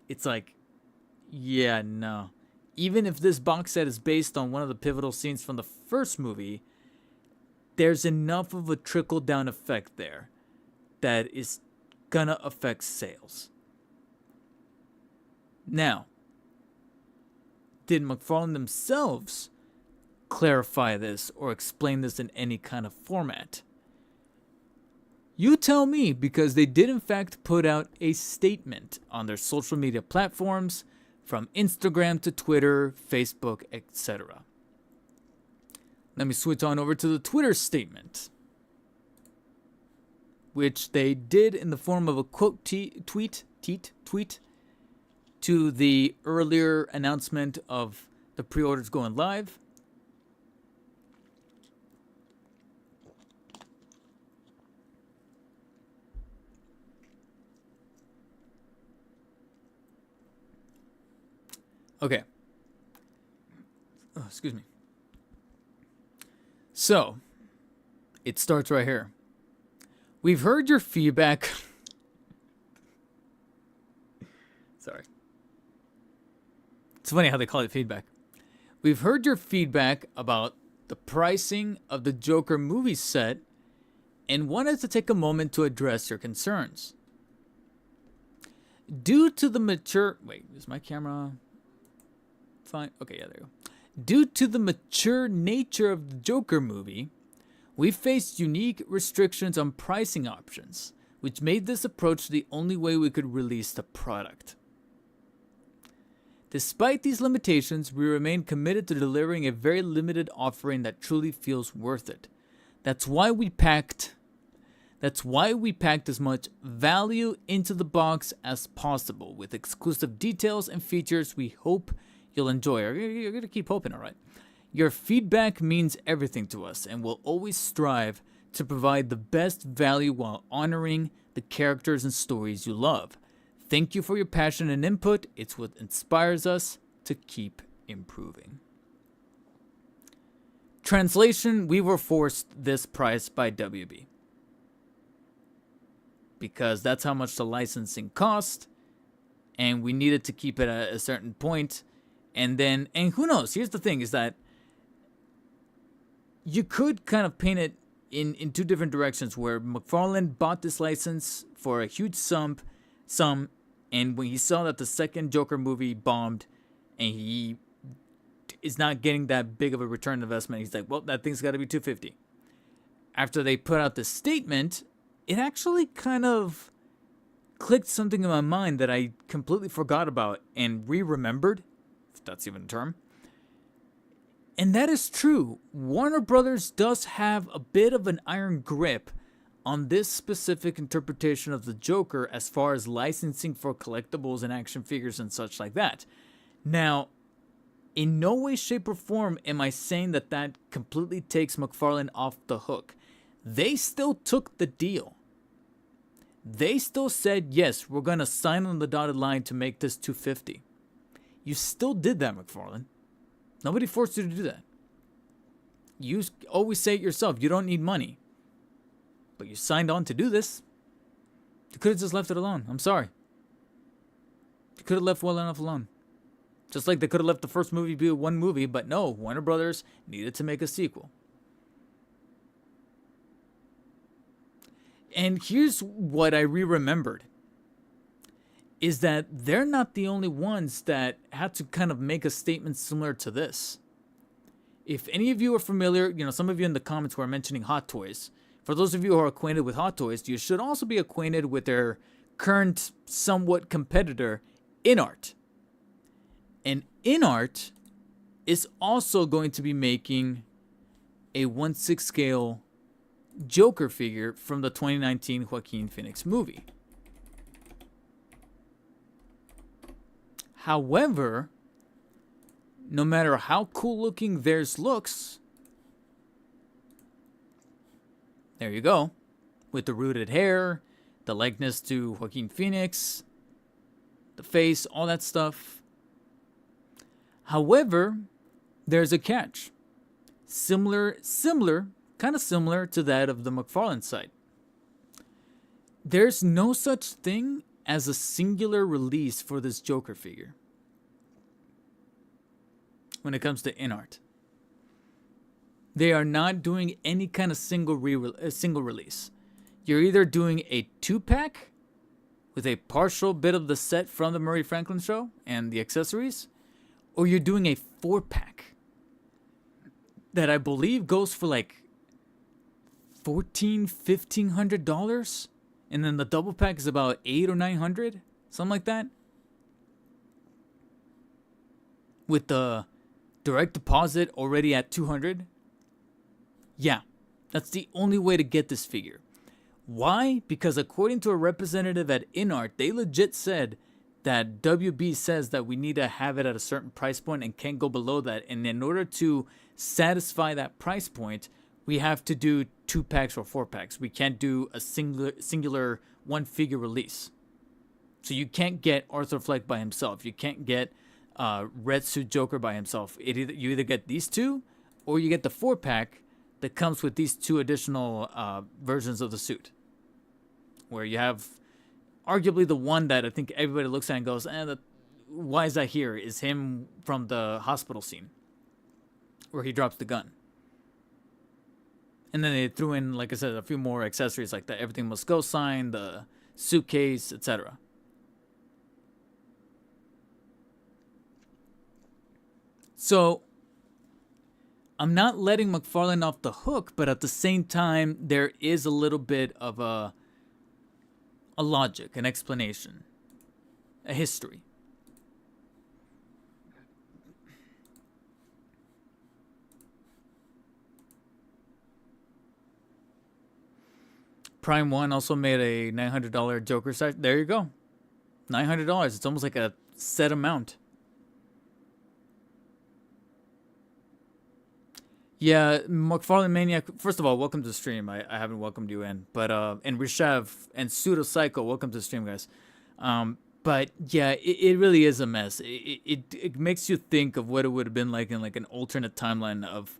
It's like, yeah, no. Even if this box set is based on one of the pivotal scenes from the first movie, there's enough of a trickle-down effect there that is gonna affect sales. Now, did McFarlane themselves clarify this or explain this in any kind of format? You tell me, because they did in fact put out a statement on their social media platforms, from Instagram to Twitter, Facebook, etc. Let me switch on over to the Twitter statement, which they did in the form of a quote tweet to the earlier announcement of the pre-orders going live. Okay. Oh, excuse me. So, it starts right here. We've heard your feedback. Sorry. It's funny how they call it feedback. We've heard your feedback about the pricing of the Joker movie set and wanted to take a moment to address your concerns. Due to the mature... Wait, is my camera... Fine. Okay, yeah, there you go. Due to the mature nature of the Joker movie, we faced unique restrictions on pricing options, which made this approach the only way we could release the product. Despite these limitations, we remain committed to delivering a very limited offering that truly feels worth it. That's why we packed as much value into the box as possible with exclusive details and features we hope you'll enjoy. You're going to keep hoping, all right? Your feedback means everything to us, and we'll always strive to provide the best value while honoring the characters and stories you love. Thank you for your passion and input. It's what inspires us to keep improving. Translation: we were forced this price by WB, because that's how much the licensing cost, and we needed to keep it at a certain point. And who knows? Here's the thing: is that you could kind of paint it in two different directions, where McFarlane bought this license for a huge sum, and when he saw that the second Joker movie bombed, and he is not getting that big of a return on investment, he's like, well, that thing's got to be $250. After they put out the statement, it actually kind of clicked something in my mind that I completely forgot about and re-remembered, if that's even a term. And that is true. Warner Brothers does have a bit of an iron grip on this specific interpretation of the Joker as far as licensing for collectibles and action figures and such like that. Now, in no way, shape, or form am I saying that that completely takes McFarlane off the hook. They still took the deal. They still said, yes, we're going to sign on the dotted line to make this $250. You still did that, McFarlane. Nobody forced you to do that. You always say it yourself. You don't need money. But you signed on to do this. You could have just left it alone. I'm sorry. You could have left well enough alone. Just like they could have left the first movie be one movie, but no, Warner Brothers needed to make a sequel. And here's what I re-remembered, is that they're not the only ones that had to kind of make a statement similar to this. If any of you are familiar, some of you in the comments were mentioning Hot Toys. For those of you who are acquainted with Hot Toys, you should also be acquainted with their current somewhat competitor, InArt. And InArt is also going to be making a 1/6 scale Joker figure from the 2019 Joaquin Phoenix movie. However, no matter how cool looking theirs looks, there you go, with the rooted hair, the likeness to Joaquin Phoenix, the face, all that stuff. However, there's a catch. Kind of similar to that of the McFarlane side. There's no such thing as a singular release for this Joker figure when it comes to InArt. They are not doing any kind of single release. You're either doing a 2-pack with a partial bit of the set from the Murray Franklin show and the accessories, or you're doing a 4-pack that I believe goes for like $1,500, and then the double pack is about $800 or $900, something like that, with the direct deposit already at $200. Yeah, that's the only way to get this figure. Why? Because according to a representative at InArt, they legit said that WB says that we need to have it at a certain price point and can't go below that. And in order to satisfy that price point, we have to do 2-packs or 4-packs. We can't do a singular one-figure release. So you can't get Arthur Fleck by himself. You can't get Red Suit Joker by himself. You either get these two, or you get the 4-pack that comes with these two additional versions of the suit, where you have arguably the one that I think everybody looks at and goes, why is that here? Is him from the hospital scene where he drops the gun. And then they threw in, like I said, a few more accessories like the Everything Must Go sign, the suitcase, etc. So I'm not letting McFarlane off the hook, but at the same time, there is a little bit of a logic, an explanation, a history. Prime One also made a $900 Joker site. There you go, $900. It's almost like a set amount. Yeah, McFarlane Maniac. First of all, welcome to the stream. I haven't welcomed you in, but and Rishav and Pseudo Psycho, welcome to the stream, guys. But yeah, it really is a mess. It makes you think of what it would have been like in like an alternate timeline of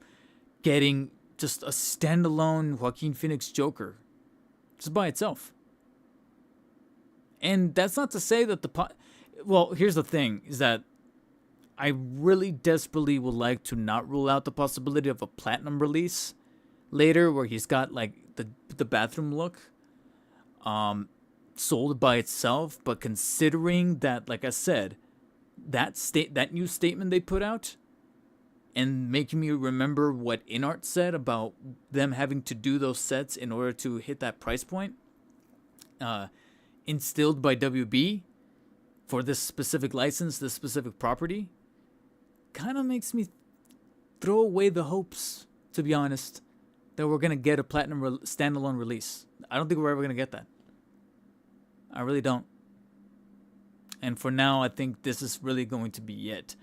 getting just a standalone Joaquin Phoenix Joker, just by itself. And that's not to say that well, here's the thing: is that I really desperately would like to not rule out the possibility of a platinum release later, where he's got like the bathroom look, sold by itself. But considering that, like I said, that new statement they put out, and making me remember what InArt said about them having to do those sets in order to hit that price point, instilled by WB for this specific license, this specific property, kind of makes me throw away the hopes, to be honest, that we're going to get a platinum standalone release. I don't think we're ever going to get that. I really don't. And for now, I think this is really going to be it.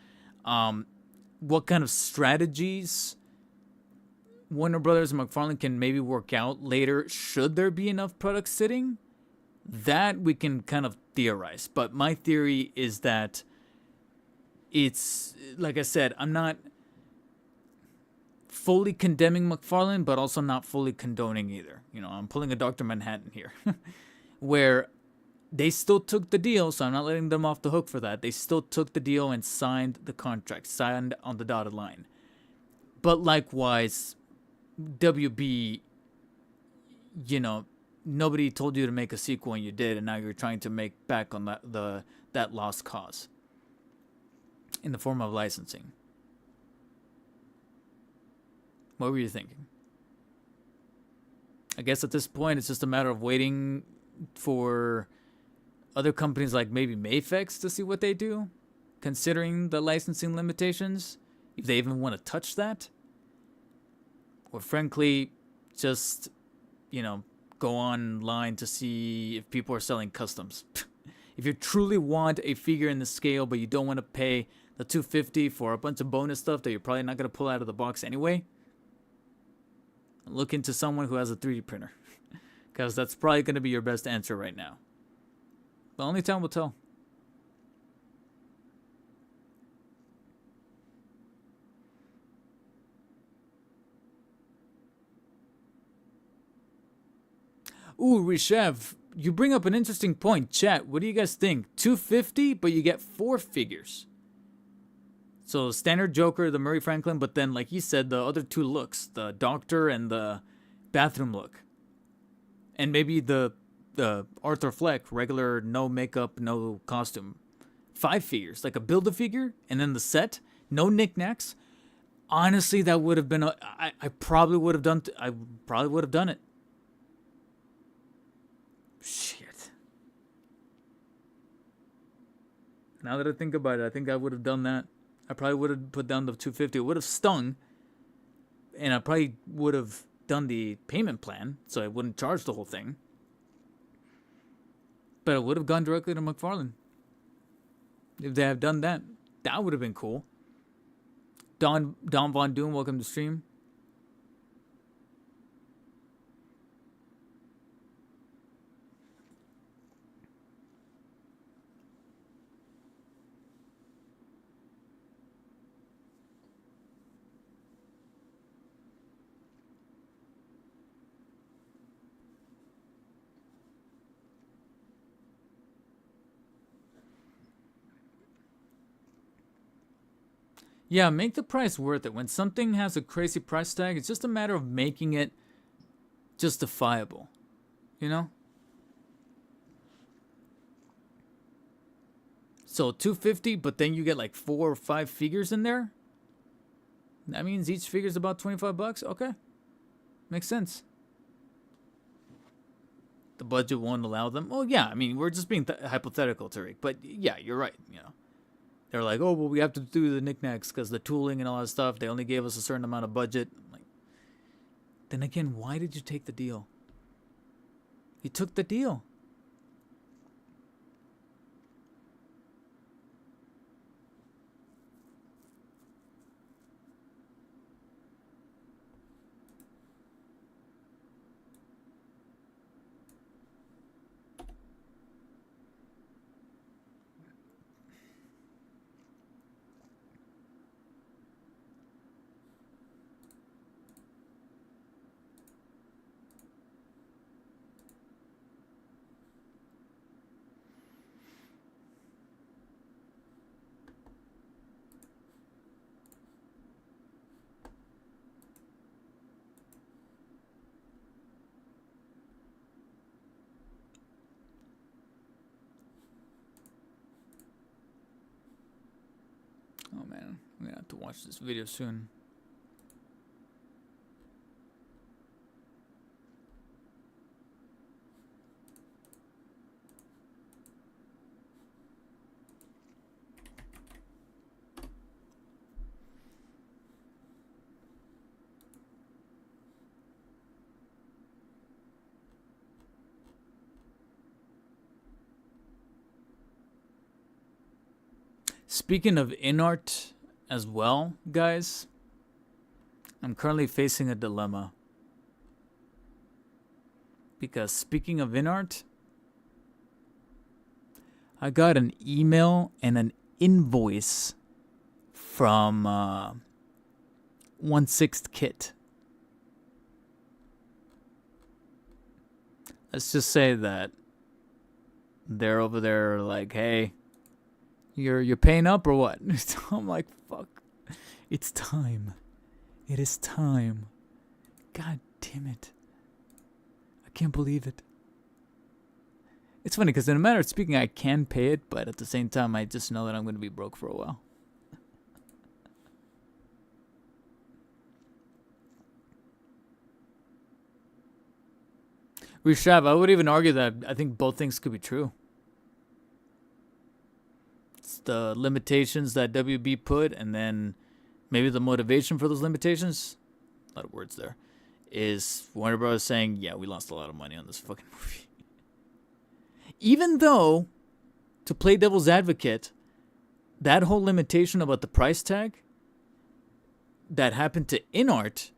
What kind of strategies Warner Brothers and McFarlane can maybe work out later, should there be enough products sitting, that we can kind of theorize. But my theory is that it's, like I said, I'm not fully condemning McFarlane, but also not fully condoning either. You know, I'm pulling a Dr. Manhattan here, where they still took the deal, so I'm not letting them off the hook for that. They still took the deal and signed the contract, signed on the dotted line. But likewise, WB, you know, nobody told you to make a sequel and you did, and now you're trying to make back on that lost cause in the form of licensing. What were you thinking? I guess at this point it's just a matter of waiting for other companies like maybe Mafex to see what they do, considering the licensing limitations, if they even want to touch that. Or frankly, just, you know, go online to see if people are selling customs. If you truly want a figure in the scale, but you don't want to pay the $250 for a bunch of bonus stuff that you're probably not going to pull out of the box anyway, look into someone who has a 3D printer, because that's probably going to be your best answer right now. But only time will tell. Ooh, Rishev, you bring up an interesting point. Chat, what do you guys think? $250, but you get 4 figures. So standard Joker, the Murray Franklin, but then, like you said, the other 2 looks, the Doctor and the bathroom look. And maybe the Arthur Fleck, regular, no makeup, no costume. 5 figures, like a Build-A-Figure, and then the set, no knickknacks. Honestly, that would have been, I probably would have done it. Shit. Now that I think about it, I think I would have done that. I probably would have put down the $250. It would have stung, and I probably would have done the payment plan, so I wouldn't charge the whole thing. But it would have gone directly to McFarlane. If they have done that, that would have been cool. Don Von Doom, welcome to stream. Yeah, make the price worth it. When something has a crazy price tag, it's just a matter of making it justifiable. You know? So $250, but then you get like 4 or 5 figures in there. That means each figure's about $25. Okay. Makes sense. The budget won't allow them. Oh yeah, I mean, we're just being hypothetical, Tariq. But yeah, you're right, you know. They're like, oh, well, we have to do the knickknacks because the tooling and all that stuff, they only gave us a certain amount of budget. Like, then again, why did you take the deal? He took the deal. Oh man, I'm gonna have to watch this video soon. Speaking of in-art as well, guys, I'm currently facing a dilemma. Because speaking of in-art, I got an email and an invoice from 1/6 Kit. Let's just say that they're over there like, hey, you're paying up or what? I'm like, fuck. It's time. It is time. God damn it. I can't believe it. It's funny because in a matter of speaking, I can pay it, but at the same time, I just know that I'm going to be broke for a while. Rishav, I would even argue that I think both things could be true. It's the limitations that WB put, and then maybe the motivation for those limitations. A lot of words there. Is Warner Bros. Saying, yeah, we lost a lot of money on this fucking movie. Even though, to play devil's advocate, that whole limitation about the price tag that happened to InArt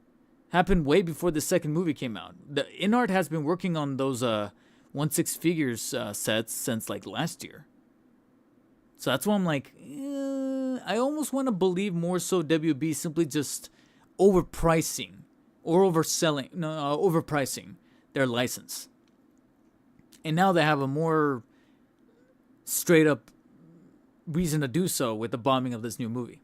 happened way before the second movie came out. The InArt has been working on those 1/6 figures sets since like last year. So that's why I'm like, I almost want to believe more so WB simply just overpricing or overpricing their license. And now they have a more straight up reason to do so with the bombing of this new movie.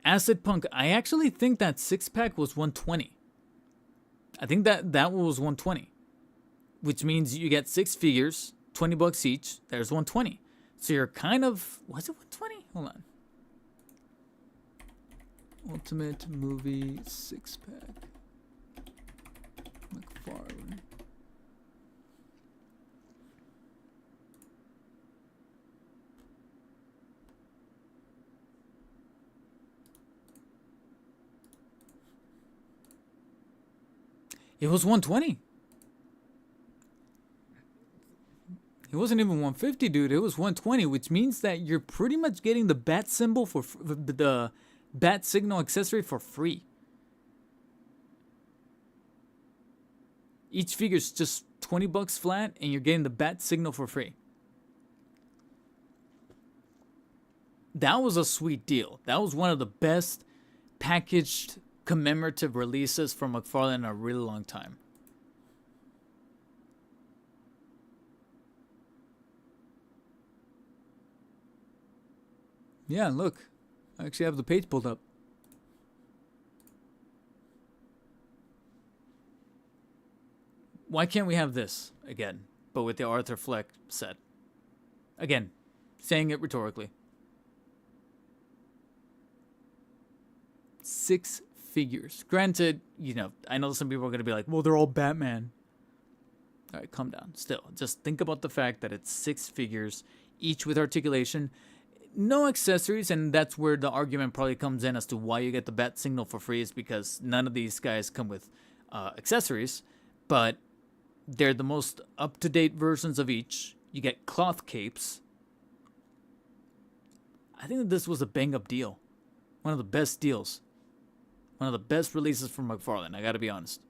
Acid Punk, I actually think that 6-pack was $120. I think that was $120, which means you get 6 figures, $20 each. There's $120. So you're kind of, was it $120? Hold on. Ultimate Movie 6-pack. McFarlane. It was $120. It wasn't even $150, dude. It was $120, which means that you're pretty much getting the bat symbol for the bat signal accessory for free. Each figure's just $20 flat, and you're getting the bat signal for free. That was a sweet deal. That was one of the best packaged commemorative releases from McFarlane in a really long time. Yeah, look. I actually have the page pulled up. Why can't we have this again, but with the Arthur Fleck set? Again, saying it rhetorically. 6 figures. Granted, I know some people are going to be like, well, they're all Batman. All right, calm down. Still, just think about the fact that it's 6 figures, each with articulation. no accessories, and that's where the argument probably comes in as to why you get the bat signal for free is because none of these guys come with accessories, but they're the most up-to-date versions of each. You get cloth capes. I think that this was a bang-up deal. One of the best deals. One of the best releases from McFarlane, I gotta be honest.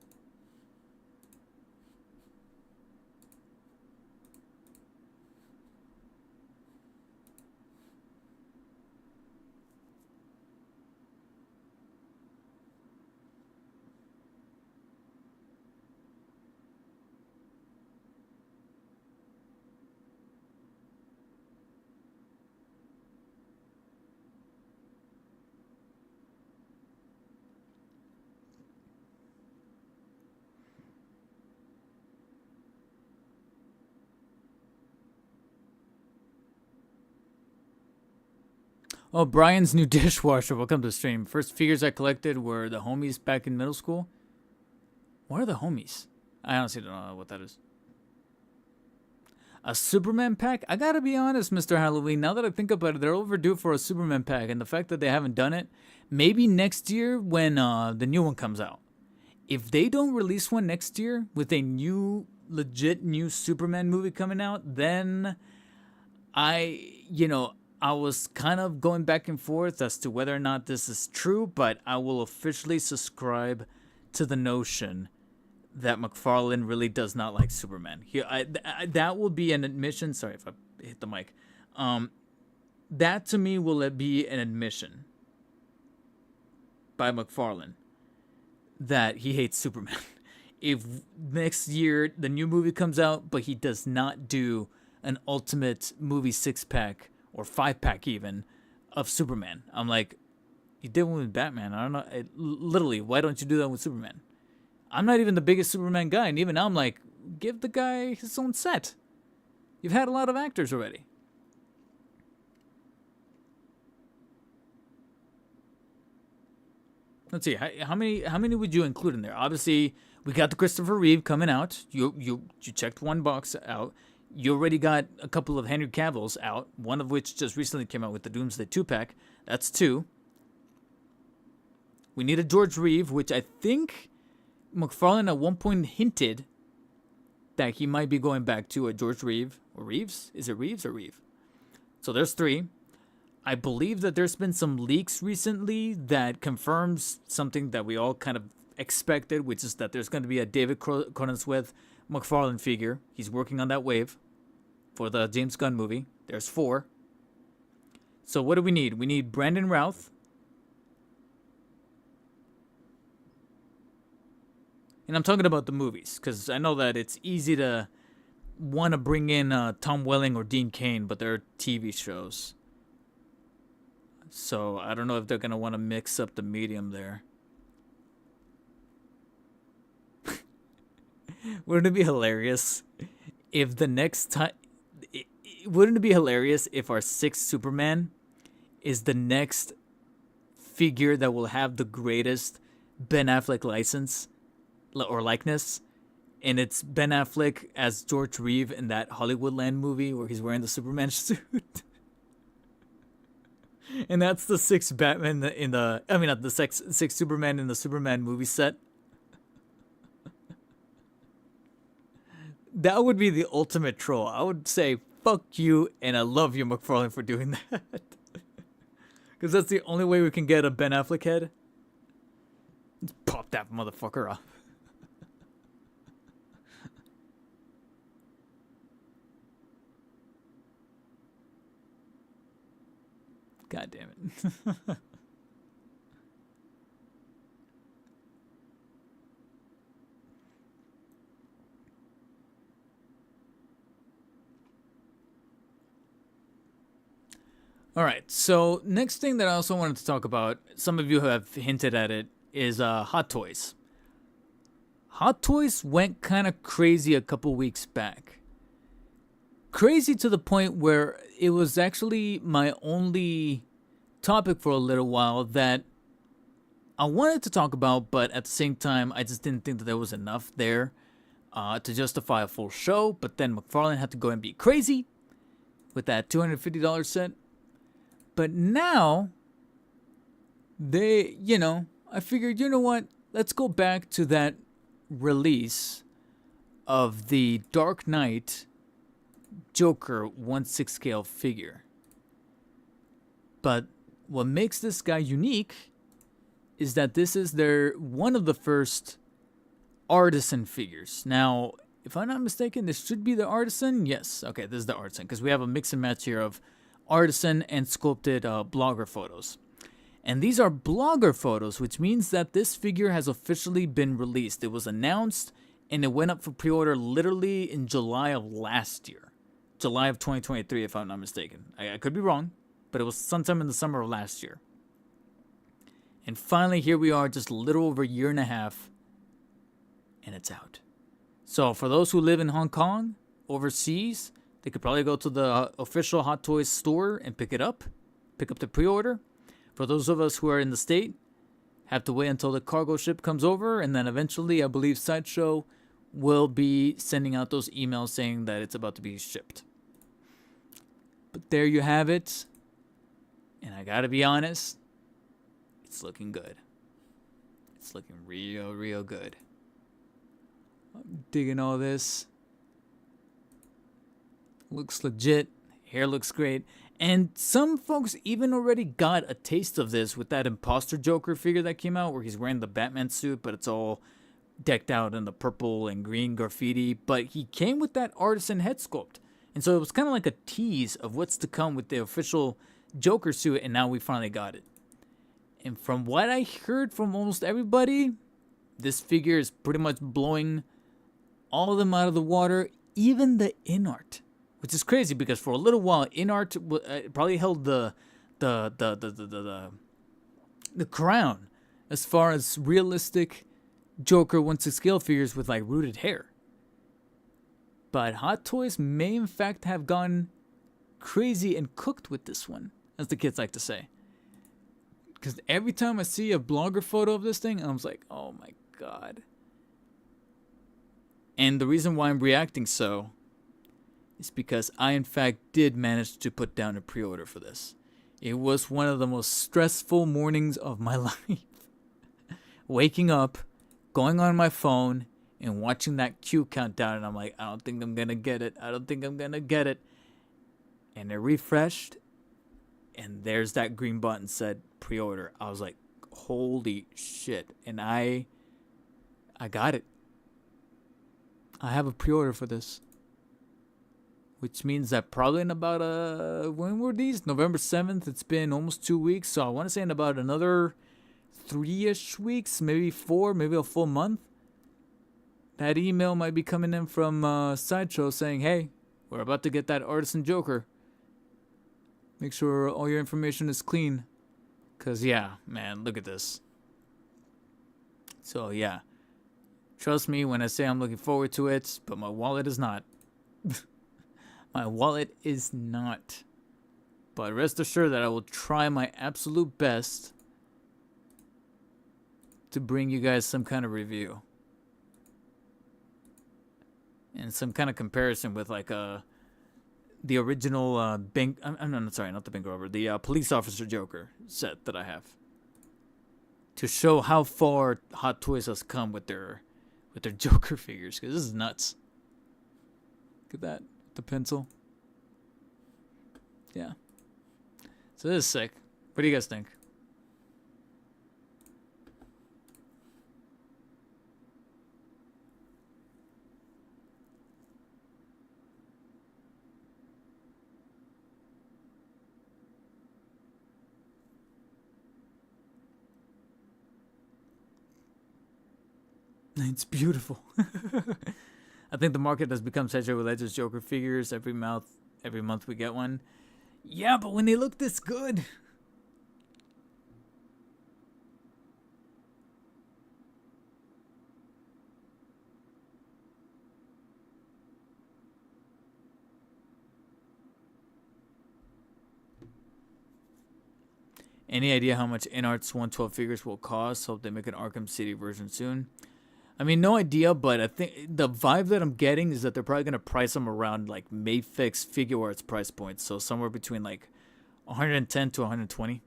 Oh, Brian's new dishwasher. Welcome to the stream. First figures I collected were the homies back in middle school. What are the homies? I honestly don't know what that is. A Superman pack? I gotta be honest, Mr. Halloween. Now that I think about it, they're overdue for a Superman pack. And the fact that they haven't done it, maybe next year when the new one comes out. If they don't release one next year with a legit new Superman movie coming out, then I was kind of going back and forth as to whether or not this is true, but I will officially subscribe to the notion that McFarlane really does not like Superman. That will be an admission. Sorry if I hit the mic. That to me will be an admission by McFarlane that he hates Superman. If next year the new movie comes out, but he does not do an ultimate movie 6-pack or 5-pack even of Superman, I'm like, you did one with Batman. I don't know. Literally, why don't you do that with Superman? I'm not even the biggest Superman guy, and even now I'm like, give the guy his own set. You've had a lot of actors already. Let's see, how many would you include in there? Obviously, we got the Christopher Reeve coming out. You checked one box out. You already got a couple of Henry Cavill's out, one of which just recently came out with the Doomsday 2-pack. That's 2. We need a George Reeve, which I think McFarlane at one point hinted that he might be going back to a George Reeve. Or Reeves? Is it Reeves or Reeve? So there's 3. I believe that there's been some leaks recently that confirms something that we all kind of expected, which is that there's going to be a David Cronenweth McFarlane figure. He's working on that wave for the James Gunn movie. There's 4. So what do we need? We need Brandon Routh. And I'm talking about the movies, because I know that it's easy to want to bring in Tom Welling or Dean Cain, but they're TV shows. So I don't know if they're going to want to mix up the medium there. Wouldn't it be hilarious if the next time... Wouldn't it be hilarious if our 6th Superman is the next figure that will have the greatest Ben Affleck license or likeness? And it's Ben Affleck as George Reeve in that Hollywoodland movie where he's wearing the Superman suit. And that's the 6th Batman not the 6th Superman in the Superman movie set. That would be the ultimate troll. I would say, fuck you, and I love you, McFarlane, for doing that. Because that's the only way we can get a Ben Affleck head. Let's pop that motherfucker off. God damn it. All right, so next thing that I also wanted to talk about, some of you have hinted at it, is Hot Toys. Hot Toys went kind of crazy a couple weeks back. Crazy to the point where it was actually my only topic for a little while that I wanted to talk about, but at the same time, I just didn't think that there was enough there to justify a full show. But then McFarlane had to go and be crazy with that $250 set. But now, I figured, you know what? Let's go back to that release of the Dark Knight Joker 1/6 scale figure. But what makes this guy unique is that this is one of the first artisan figures. Now, if I'm not mistaken, this should be the artisan. Yes, okay, this is the artisan because we have a mix and match here of artisan and sculpted blogger photos. And these are blogger photos, which means that this figure has officially been released. It was announced and it went up for pre-order literally in July of last year. July of 2023, if I'm not mistaken. I could be wrong, but it was sometime in the summer of last year. And finally, here we are, just a little over a year and a half, and it's out. So for those who live in Hong Kong, overseas, they could probably go to the official Hot Toys store and pick up the pre-order. For those of us who are in the state, have to wait until the cargo ship comes over, and then eventually, I believe Sideshow will be sending out those emails saying that it's about to be shipped. But there you have it. And I gotta be honest, it's looking good. It's looking real, real good. I'm digging all this. Looks legit. Hair looks great. And some folks even already got a taste of this with that Imposter Joker figure that came out where he's wearing the Batman suit, but it's all decked out in the purple and green graffiti. But he came with that artisan head sculpt. And so it was kind of like a tease of what's to come with the official Joker suit, and now we finally got it. And from what I heard from almost everybody, this figure is pretty much blowing all of them out of the water, even the in-art. Which is crazy because for a little while, in-art probably held the crown as far as realistic Joker 1/6 scale figures with like rooted hair. But Hot Toys may in fact have gone crazy and cooked with this one, as the kids like to say. Because every time I see a blogger photo of this thing, I'm like, oh my god. And the reason why I'm reacting so is because I, in fact, did manage to put down a pre-order for this. It was one of the most stressful mornings of my life. Waking up, going on my phone, and watching that queue countdown, and I'm like, I don't think I'm going to get it. I don't think I'm going to get it. And it refreshed, and there's that green button said pre-order. I was like, holy shit. And I got it. I have a pre-order for this. Which means that probably in about, when were these? November 7th. It's been almost 2 weeks. So I want to say in about another 3-ish weeks, maybe 4, maybe a full month. That email might be coming in from Sideshow saying, hey, we're about to get that Artisan Joker. Make sure all your information is clean. Because, yeah, man, look at this. So, yeah. Trust me when I say I'm looking forward to it, but my wallet is not. My wallet is not. But rest assured that I will try my absolute best to bring you guys some kind of review. And some kind of comparison with like the original bank. I'm sorry, not the bank robber. The police officer Joker set that I have. To show how far Hot Toys has come with their Joker figures, because this is nuts. Look at that. The pencil. Yeah. So this is sick. What do you guys think? It's beautiful. I think the market has become saturated with Legends Joker figures. Every month we get one. Yeah, but when they look this good. Any idea how much InArt's 112 figures will cost? Hope they make an Arkham City version soon. I mean, no idea, but I think the vibe that I'm getting is that they're probably going to price them around like Mayfix Figure Arts price points. So somewhere between like 110 to 120.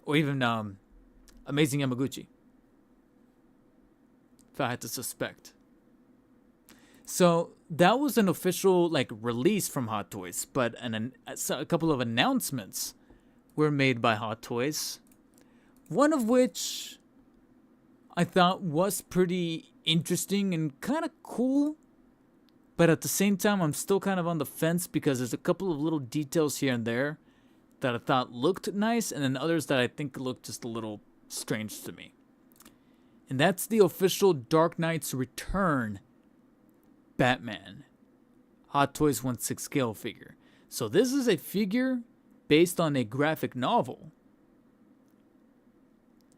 Or even Amazing Yamaguchi, if I had to suspect. So that was an official like release from Hot Toys, but a couple of announcements were made by Hot Toys. One of which I thought was pretty interesting and kind of cool, but at the same time, I'm still kind of on the fence because there's a couple of little details here and there that I thought looked nice, and then others that I think looked just a little strange to me. And that's the official Dark Knight's Return Batman Hot Toys 1/6 scale figure. So this is a figure based on a graphic novel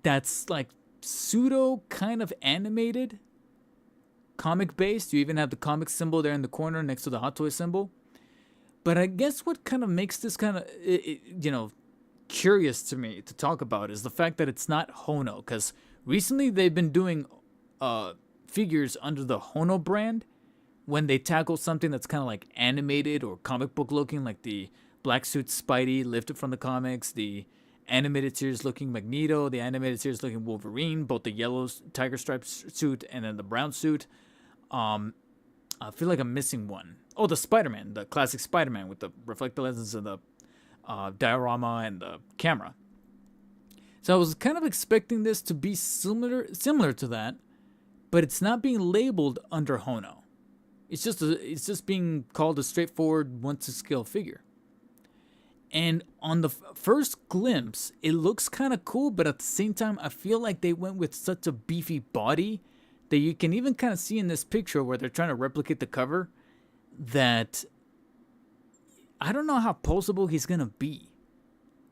that's like pseudo kind of animated, comic based. You even have the comic symbol there in the corner next to the Hot Toys symbol. But I guess what kind of makes this kind of, curious to me to talk about is the fact that it's not Hono. Because recently they've been doing figures under the Hono brand when they tackle something that's kind of like animated or comic book looking, like the black suit Spidey lifted from the comics, the animated series looking Magneto, the animated series looking Wolverine, both the yellow tiger stripe suit and then the brown suit. I feel like I'm missing one. Oh, the Spider-Man, the classic Spider-Man with the reflective lenses and the diorama and the camera. So I was kind of expecting this to be similar to that, but it's not being labeled under Hono. It's just being called a straightforward 1/6 scale figure. And on the first glimpse, it looks kind of cool, but at the same time, I feel like they went with such a beefy body that you can even kind of see in this picture where they're trying to replicate the cover that I don't know how poseable he's going to be.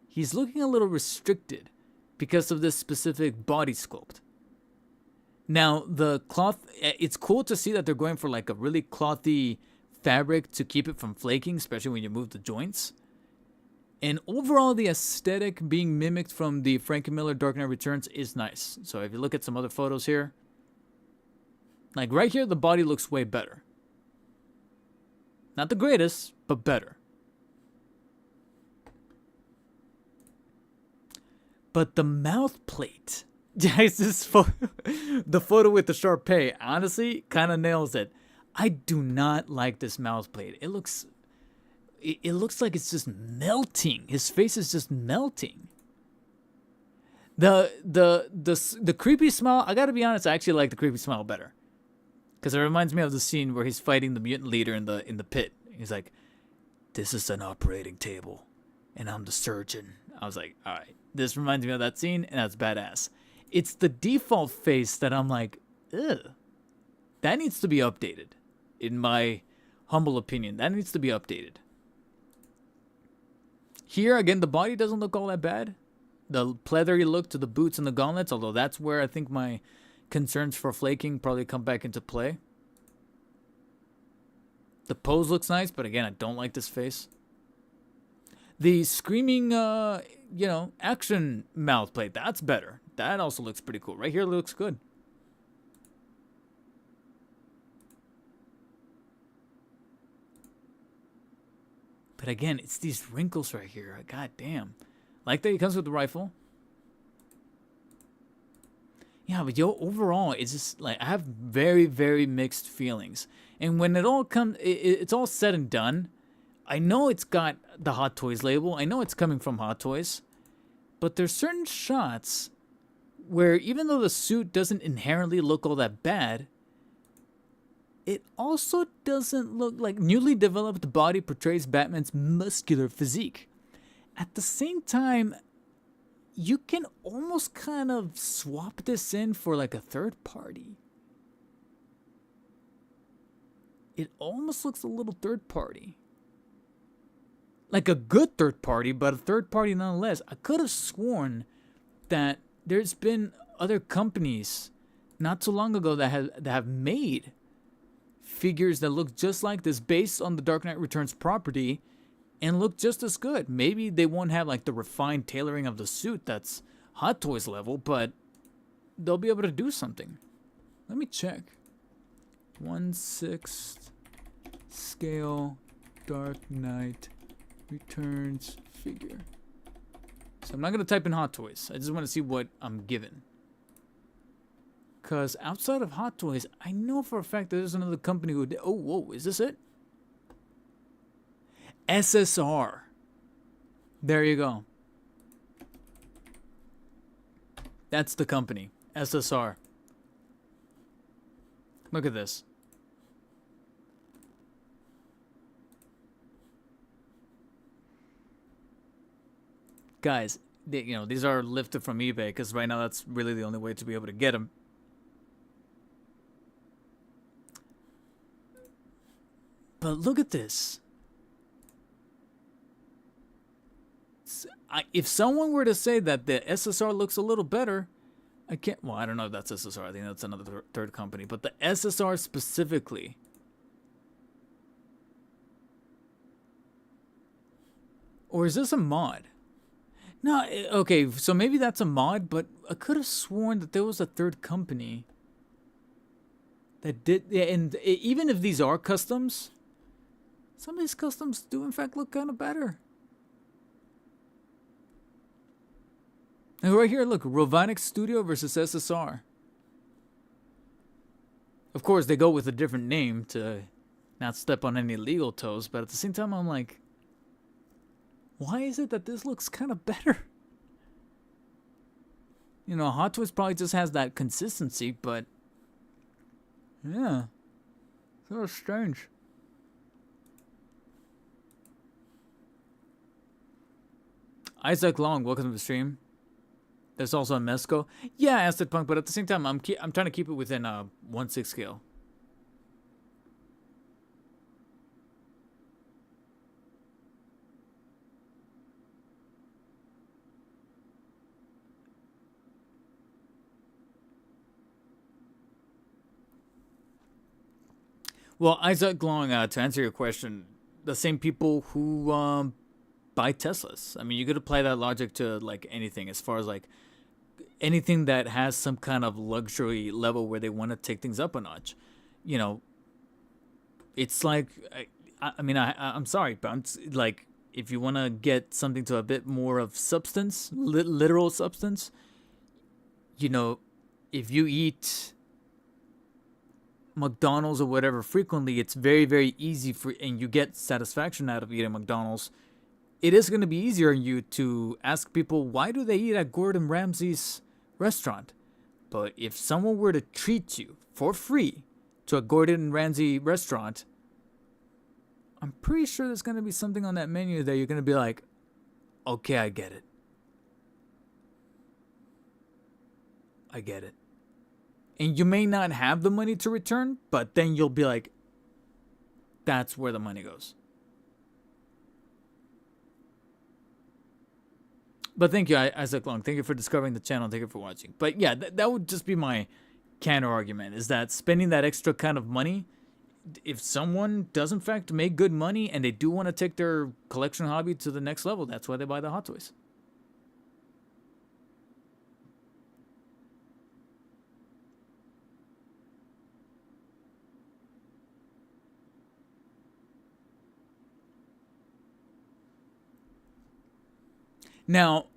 He's looking a little restricted because of this specific body sculpt. Now, the cloth, it's cool to see that they're going for like a really clothy fabric to keep it from flaking, especially when you move the joints. And overall, the aesthetic being mimicked from the Frank Miller Dark Knight Returns is nice. So if you look at some other photos here, like right here, the body looks way better. Not the greatest, but better. But the mouth plate, guys, the photo with the Sharpay, honestly, kind of nails it. I do not like this mouth plate. It looks like it's just melting. His face is just melting. The creepy smile, I gotta be honest, I actually like the creepy smile better. Because it reminds me of the scene where he's fighting the mutant leader in the pit. He's like, "This is an operating table, and I'm the surgeon." I was like, all right, this reminds me of that scene, and that's badass. It's the default face that I'm like, ugh. That needs to be updated. In my humble opinion, that needs to be updated. Here, again, the body doesn't look all that bad. The pleathery look to the boots and the gauntlets, although that's where I think my concerns for flaking probably come back into play. The pose looks nice, but again, I don't like this face. The screaming, action mouth plate, that's better. That also looks pretty cool. Right here looks good. But again, it's these wrinkles right here. God damn. Like that he comes with the rifle. Yeah, but overall, it's just like I have very, very mixed feelings. And when it all comes, it's all said and done, I know it's got the Hot Toys label. I know it's coming from Hot Toys. But there's certain shots where even though the suit doesn't inherently look all that bad, it also doesn't look like newly developed body portrays Batman's muscular physique. At the same time, you can almost kind of swap this in for like a third party. It almost looks a little third party. Like a good third party, but a third party nonetheless. I could have sworn that there's been other companies not too long ago that have made figures that look just like this based on the Dark Knight Returns property and look just as good. Maybe they won't have like the refined tailoring of the suit that's Hot Toys level, but they'll be able to do something. Let me check. 1/6 scale Dark Knight returns figure. So I'm not going to type in Hot Toys. I just want to see what I'm given. Because outside of Hot Toys, I know for a fact that there's another company who did... Oh, whoa, is this it? SSR. There you go. That's the company. SSR. Look at this. Guys, these are lifted from eBay because right now that's really the only way to be able to get them. But look at this. If someone were to say that the SSR looks a little better, I can't... Well, I don't know if that's SSR. I think that's another third company. But the SSR specifically... Or is this a mod? No, okay, so maybe that's a mod, but I could have sworn that there was a third company that did... And even if these are customs, some of these customs do in fact look kind of better. And right here, look, Rovanic Studio versus SSR. Of course, they go with a different name to not step on any legal toes, but at the same time, I'm like, why is it that this looks kind of better? Hot Toys probably just has that consistency, but yeah, sort of strange. Isaac Long, welcome to the stream. There's also a Mesco. Yeah, Aztec Punk, but at the same time, I'm trying to keep it within 1/6 scale. Well, Isaac Long, to answer your question, the same people who buy Teslas. I mean, you could apply that logic to like anything, as far as like anything that has some kind of luxury level where they want to take things up a notch. It's like, I'm sorry, but like, if you want to get something to a bit more of substance, literal substance, if you eat McDonald's or whatever frequently, it's very, very easy and you get satisfaction out of eating McDonald's. It is going to be easier on you to ask people, why do they eat at Gordon Ramsay's restaurant? But if someone were to treat you for free to a Gordon Ramsay restaurant, I'm pretty sure there's going to be something on that menu that you're going to be like, okay, I get it. I get it. And you may not have the money to return, but then you'll be like, that's where the money goes. But thank you, Isaac Long. Thank you for discovering the channel. Thank you for watching. But yeah, that would just be my counter argument, is that spending that extra kind of money, if someone does in fact make good money and they do want to take their collection hobby to the next level, that's why they buy the Hot Toys. Now,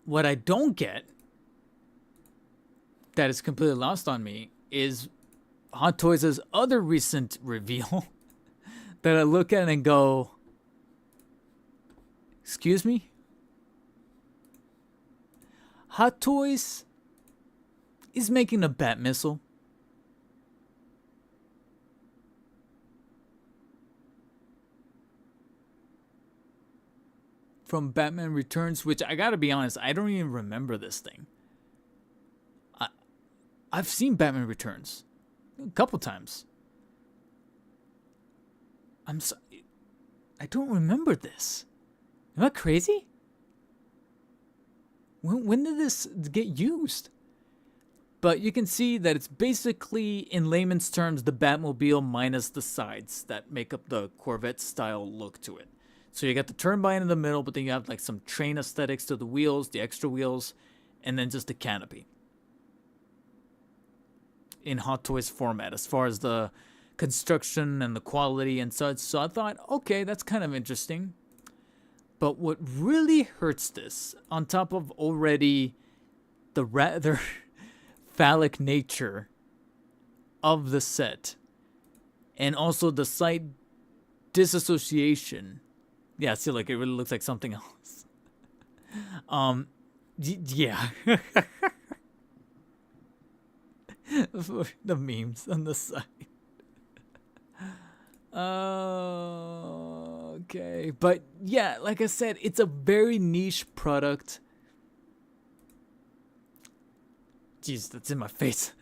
what I don't get, that is completely lost on me, is Hot Toys' other recent reveal that I look at and go, excuse me? Hot Toys is making a Bat missile. From Batman Returns, which I gotta be honest, I don't even remember this thing. I've seen Batman Returns a couple times. I don't remember this. Am I crazy? When did this get used? But you can see that it's basically, in layman's terms, the Batmobile minus the sides that make up the Corvette-style look to it. So you got the turbine in the middle, but then you have like some train aesthetics to the wheels, the extra wheels, and then just the canopy. In Hot Toys format, as far as the construction and the quality and such. So I thought, okay, that's kind of interesting. But what really hurts this, on top of already the rather phallic nature of the set, and also the slight disassociation. Yeah, see, like it really looks like something else. Yeah. The memes on the side. Okay, but yeah, like I said, it's a very niche product. Jeez, that's in my face.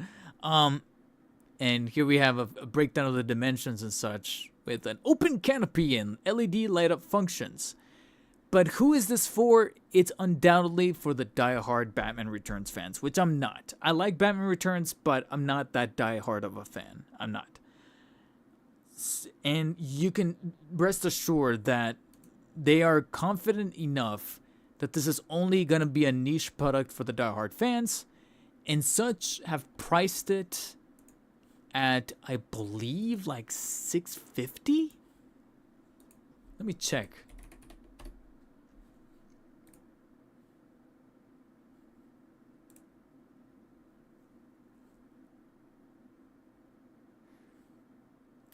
And here we have a breakdown of the dimensions and such with an open canopy and LED light up functions. But who is this for? It's undoubtedly for the die-hard Batman Returns fans, which I'm not. I like Batman Returns, but I'm not that die-hard of a fan. I'm not. And you can rest assured that they are confident enough that this is only going to be a niche product for the die-hard fans, and such have priced it at, I believe, like $650? Let me check.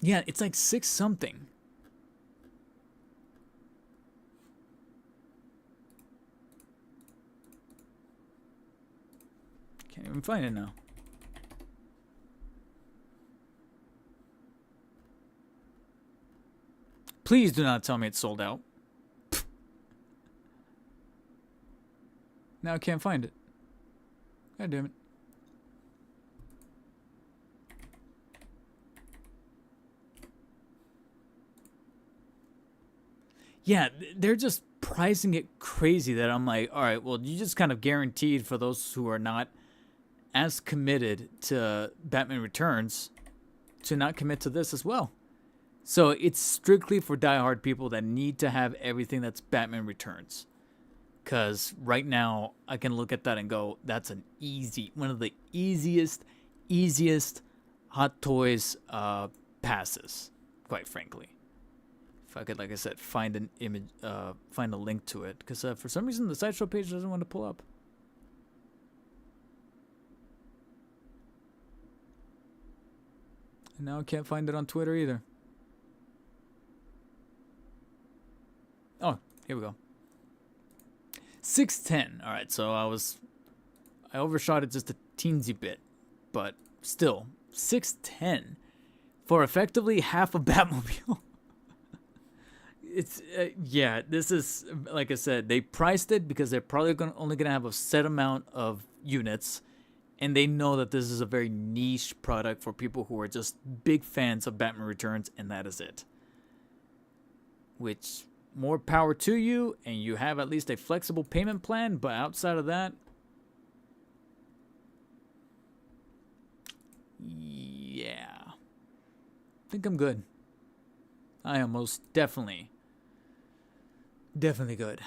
Yeah, it's like 6 something. Can't even find it now. Please do not tell me it's sold out. Now I can't find it. God damn it. Yeah, they're just pricing it crazy that I'm like, all right, well, you just kind of guaranteed for those who are not as committed to Batman Returns to not commit to this as well. So it's strictly for diehard people that need to have everything that's Batman Returns. Because right now, I can look at that and go, that's an one of the easiest Hot Toys passes, quite frankly. If I could, like I said, find an image, find a link to it, because for some reason the Sideshow page doesn't want to pull up. And now I can't find it on Twitter either. Oh, here we go. 610. All right, so I overshot it just a teensy bit, but still 610 for effectively half a Batmobile. It's yeah, this is, like I said, they priced it because they're probably only gonna have a set amount of units, and they know that this is a very niche product for people who are just big fans of Batman Returns, and that is it. Which, more power to you, and you have at least a flexible payment plan, but outside of that, yeah, I think I'm good. I am most definitely good.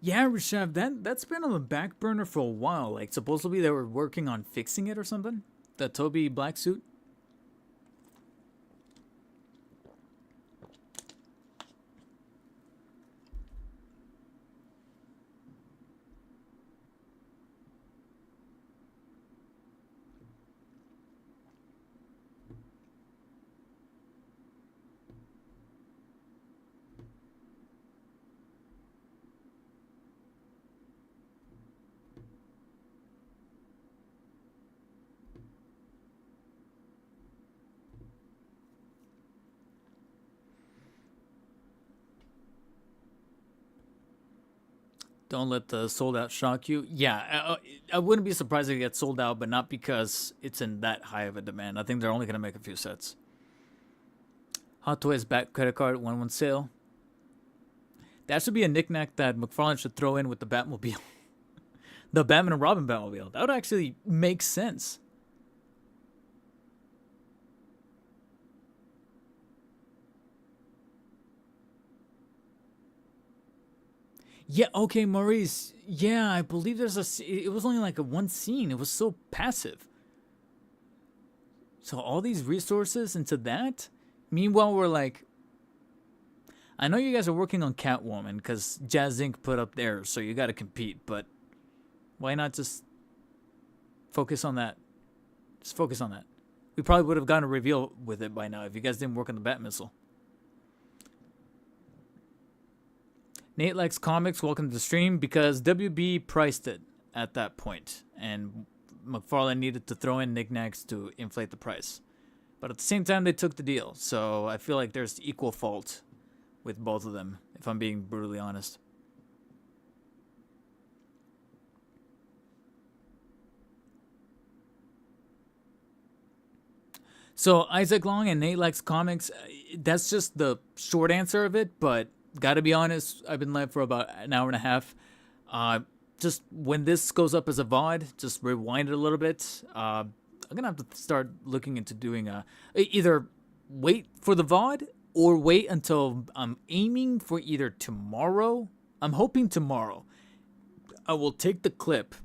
Yeah, Rishav, that's been on the back burner for a while. Like, supposedly they were working on fixing it or something. The Toby black suit. Don't let the sold out shock you. Yeah, I wouldn't be surprised if it gets sold out, but not because it's in that high of a demand. I think they're only going to make a few sets. Hot Toys back credit card 1-1 sale. That should be a knickknack that McFarlane should throw in with the Batmobile. The Batman and Robin Batmobile. That would actually make sense. Yeah, okay, Maurice. Yeah, I believe it was only like a one scene. It was so passive. So all these resources into that? Meanwhile, we're like, I know you guys are working on Catwoman because Jazz Inc. put up theirs, so you got to compete, but why not just focus on that? Just focus on that. We probably would have gotten a reveal with it by now if you guys didn't work on the Bat Missile. Nate likes comics. Welcome to the stream because WB priced it at that point, and McFarlane needed to throw in knickknacks to inflate the price. But at the same time, they took the deal, so I feel like there's equal fault with both of them, if I'm being brutally honest. So Isaac Long and Nate likes comics. That's just the short answer of it, but gotta be honest, I've been live for about an hour and a half. Just when this goes up as a VOD, just rewind it a little bit. I'm gonna have to start looking into doing either wait for the VOD or wait until I'm aiming for either tomorrow. I'm hoping tomorrow. I will take the clip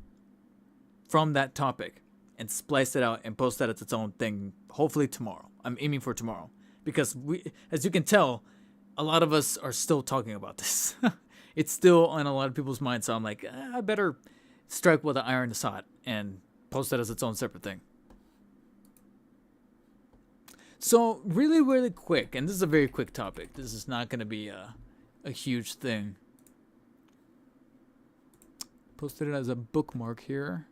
from that topic and splice it out and post that as its own thing. Hopefully tomorrow. I'm aiming for tomorrow because as you can tell, a lot of us are still talking about this. It's still on a lot of people's minds, so I'm like, I better strike while the iron is hot and post that as its own separate thing. So really, really quick, and this is a very quick topic. This is not going to be a huge thing. Posted it as a bookmark here,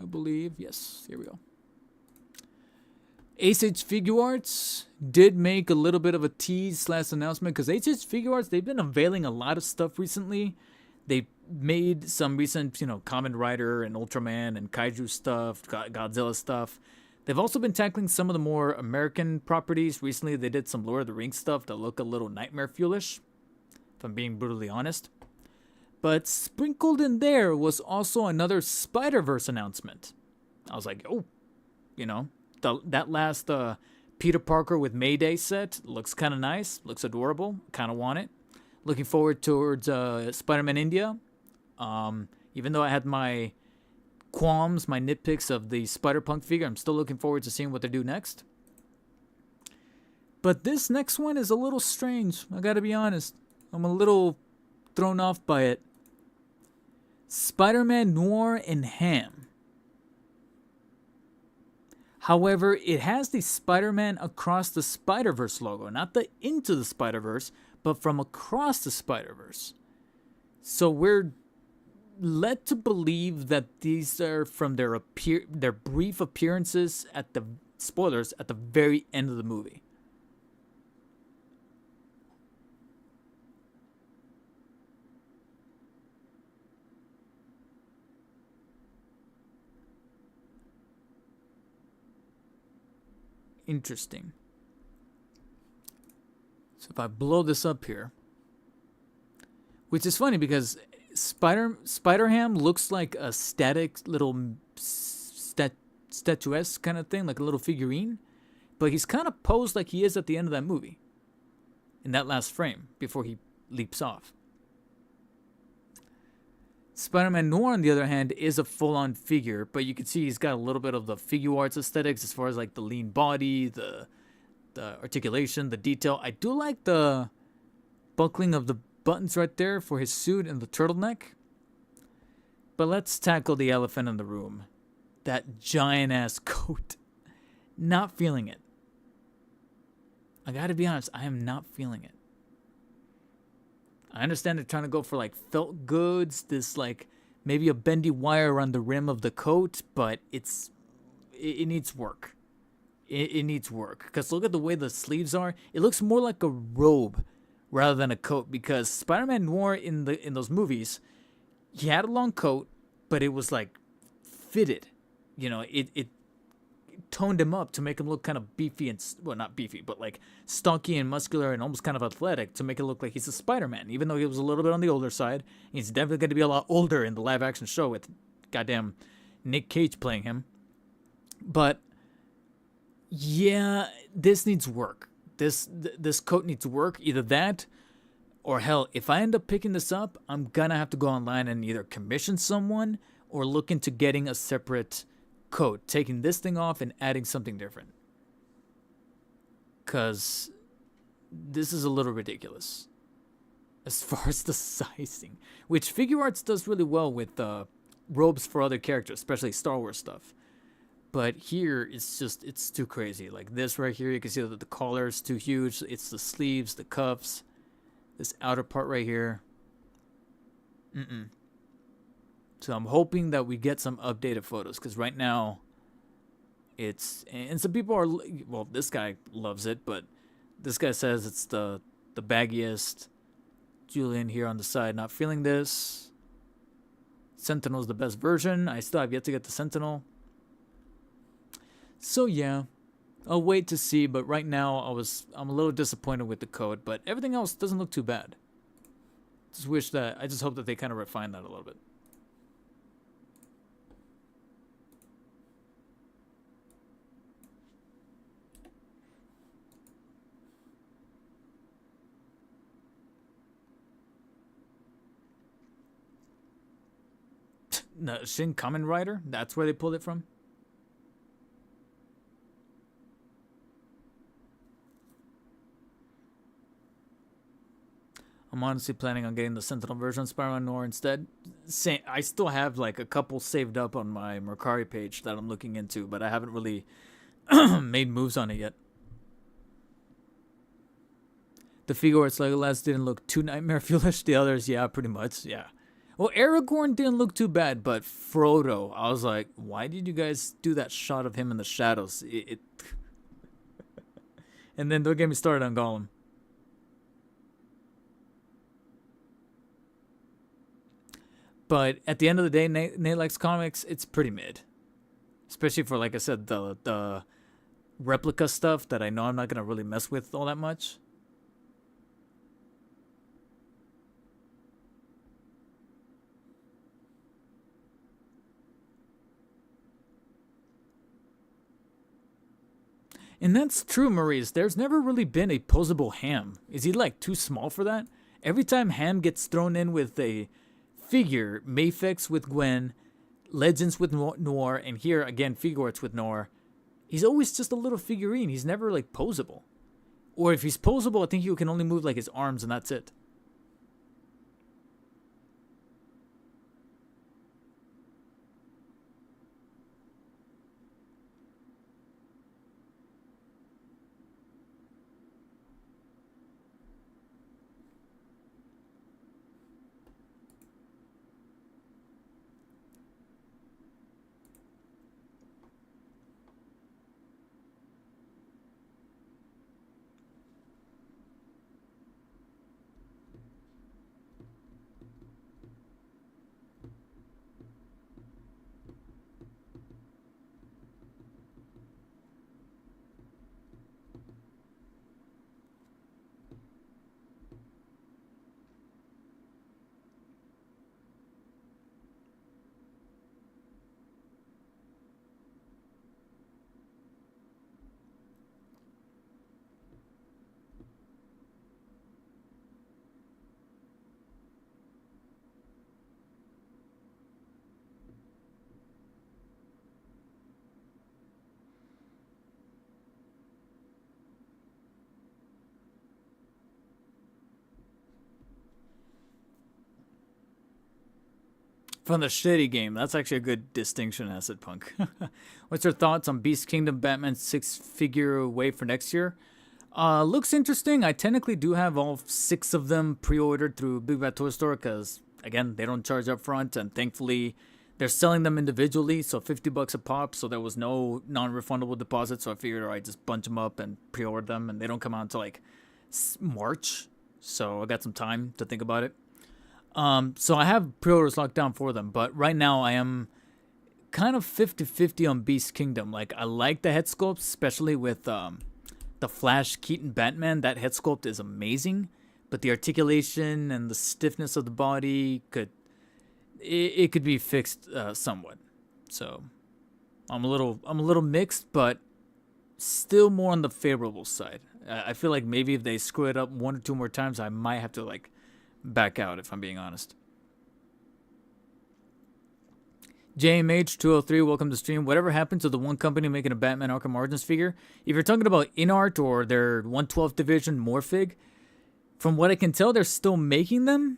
I believe. Yes, here we go. H Figure Arts did make a little bit of a tease / announcement because H Figure Arts, they've been unveiling a lot of stuff recently. They made some recent, Kamen Rider and Ultraman and Kaiju stuff, Godzilla stuff. They've also been tackling some of the more American properties. Recently, they did some Lord of the Rings stuff that look a little Nightmare Fuelish, if I'm being brutally honest. But sprinkled in there was also another Spider-Verse announcement. I was like, oh, that last Peter Parker with Mayday set looks kind of nice, looks adorable, kind of want it. Looking forward towards Spider-Man India. Even though I had my qualms, my nitpicks of the Spider-Punk figure, I'm still looking forward to seeing what they do next. But this next one is a little strange, I gotta be honest. I'm a little thrown off by it. Spider-Man Noir and Ham. However, it has the Spider-Man Across the Spider-Verse logo, not the Into the Spider-Verse, but from Across the Spider-Verse. So we're led to believe that these are from their brief appearances at the spoilers at the very end of the movie. Interesting. So if I blow this up here, which is funny because Spider-Ham looks like a static little statuesque kind of thing, like a little figurine, but he's kind of posed like he is at the end of that movie, in that last frame before he leaps off. Spider-Man Noir, on the other hand, is a full-on figure, but you can see he's got a little bit of the figure arts aesthetics as far as like the lean body, the articulation, the detail. I do like the buckling of the buttons right there for his suit and the turtleneck. But let's tackle the elephant in the room. That giant-ass coat. Not feeling it. I gotta be honest, I am not feeling it. I understand they're trying to go for like felt goods, this like maybe a bendy wire around the rim of the coat, but it needs work. It needs work. Because look at the way the sleeves are. It looks more like a robe rather than a coat, because Spider-Man Noir in those movies, he had a long coat, but it was like fitted. It toned him up to make him look kind of beefy and, well, not beefy, but like stocky and muscular and almost kind of athletic to make it look like he's a Spider-Man, even though he was a little bit on the older side. He's definitely going to be a lot older in the live action show with goddamn Nick Cage playing him. But yeah, this needs work. This coat needs work. Either that, or hell, if I end up picking this up, I'm gonna have to go online and either commission someone or look into getting a separate coat, taking this thing off and adding something different. Cause this is a little ridiculous as far as the sizing, which Figure Arts does really well with robes for other characters, especially Star Wars stuff. But here, it's too crazy. Like this right here, you can see that the collar is too huge. It's the sleeves, the cuffs, this outer part right here. So I'm hoping that we get some updated photos, because right now, and some people are, well, this guy loves it, but this guy says it's the baggiest. Julian here on the side, not feeling this. Sentinel's the best version. I still have yet to get the Sentinel. So yeah, I'll wait to see, but right now I'm a little disappointed with the code, but everything else doesn't look too bad. I just hope that they kind of refine that a little bit. No, Shin Kamen Rider? That's where they pulled it from? I'm honestly planning on getting the Sentinel version of Spider-Man Noir instead. I still have like a couple saved up on my Mercari page that I'm looking into, but I haven't really made moves on it yet. The Figure Arts Legolas didn't look too nightmare fuelish. The others, yeah, pretty much, yeah. Well, Aragorn didn't look too bad, but Frodo, I was like, why did you guys do that shot of him in the shadows? And then don't get me started on Gollum. But at the end of the day, Nate likes comics. It's pretty mid, especially for, like I said, the replica stuff that I know I'm not gonna really mess with all that much. And that's true, Maurice. There's never really been a posable Ham. Is he like too small for that? Every time Ham gets thrown in with a figure, Mafex with Gwen, Legends with Noir, and here again Figure Arts with Noir, he's always just a little figurine. He's never like posable. Or if he's posable, I think you can only move like his arms and that's it. From the shitty game. That's actually a good distinction, Acid Punk. What's your thoughts on Beast Kingdom Batman 6-figure wave for next year? Looks interesting. I technically do have all 6 of them pre-ordered through Big Bad Toy Store because, again, they don't charge up front, and thankfully they're selling them individually, so $50 a pop, so there was no non-refundable deposit, so I figured I'd just bunch them up and pre-order them, and they don't come out until like March, so I got some time to think about it. So I have pre-orders locked down for them, but right now I am kind of 50-50 on Beast Kingdom. Like, I like the head sculpt, especially with the Flash Keaton Batman. That head sculpt is amazing, but the articulation and the stiffness of the body it could be fixed somewhat. So I'm a little mixed, but still more on the favorable side. I feel like maybe if they screw it up one or two more times, I might have to like back out if I'm being honest. JMH203, welcome to stream. Whatever happened to the one company making a Batman Arkham Origins figure? If you're talking about InArt or their 112th division Morphig, from what I can tell, they're still making them.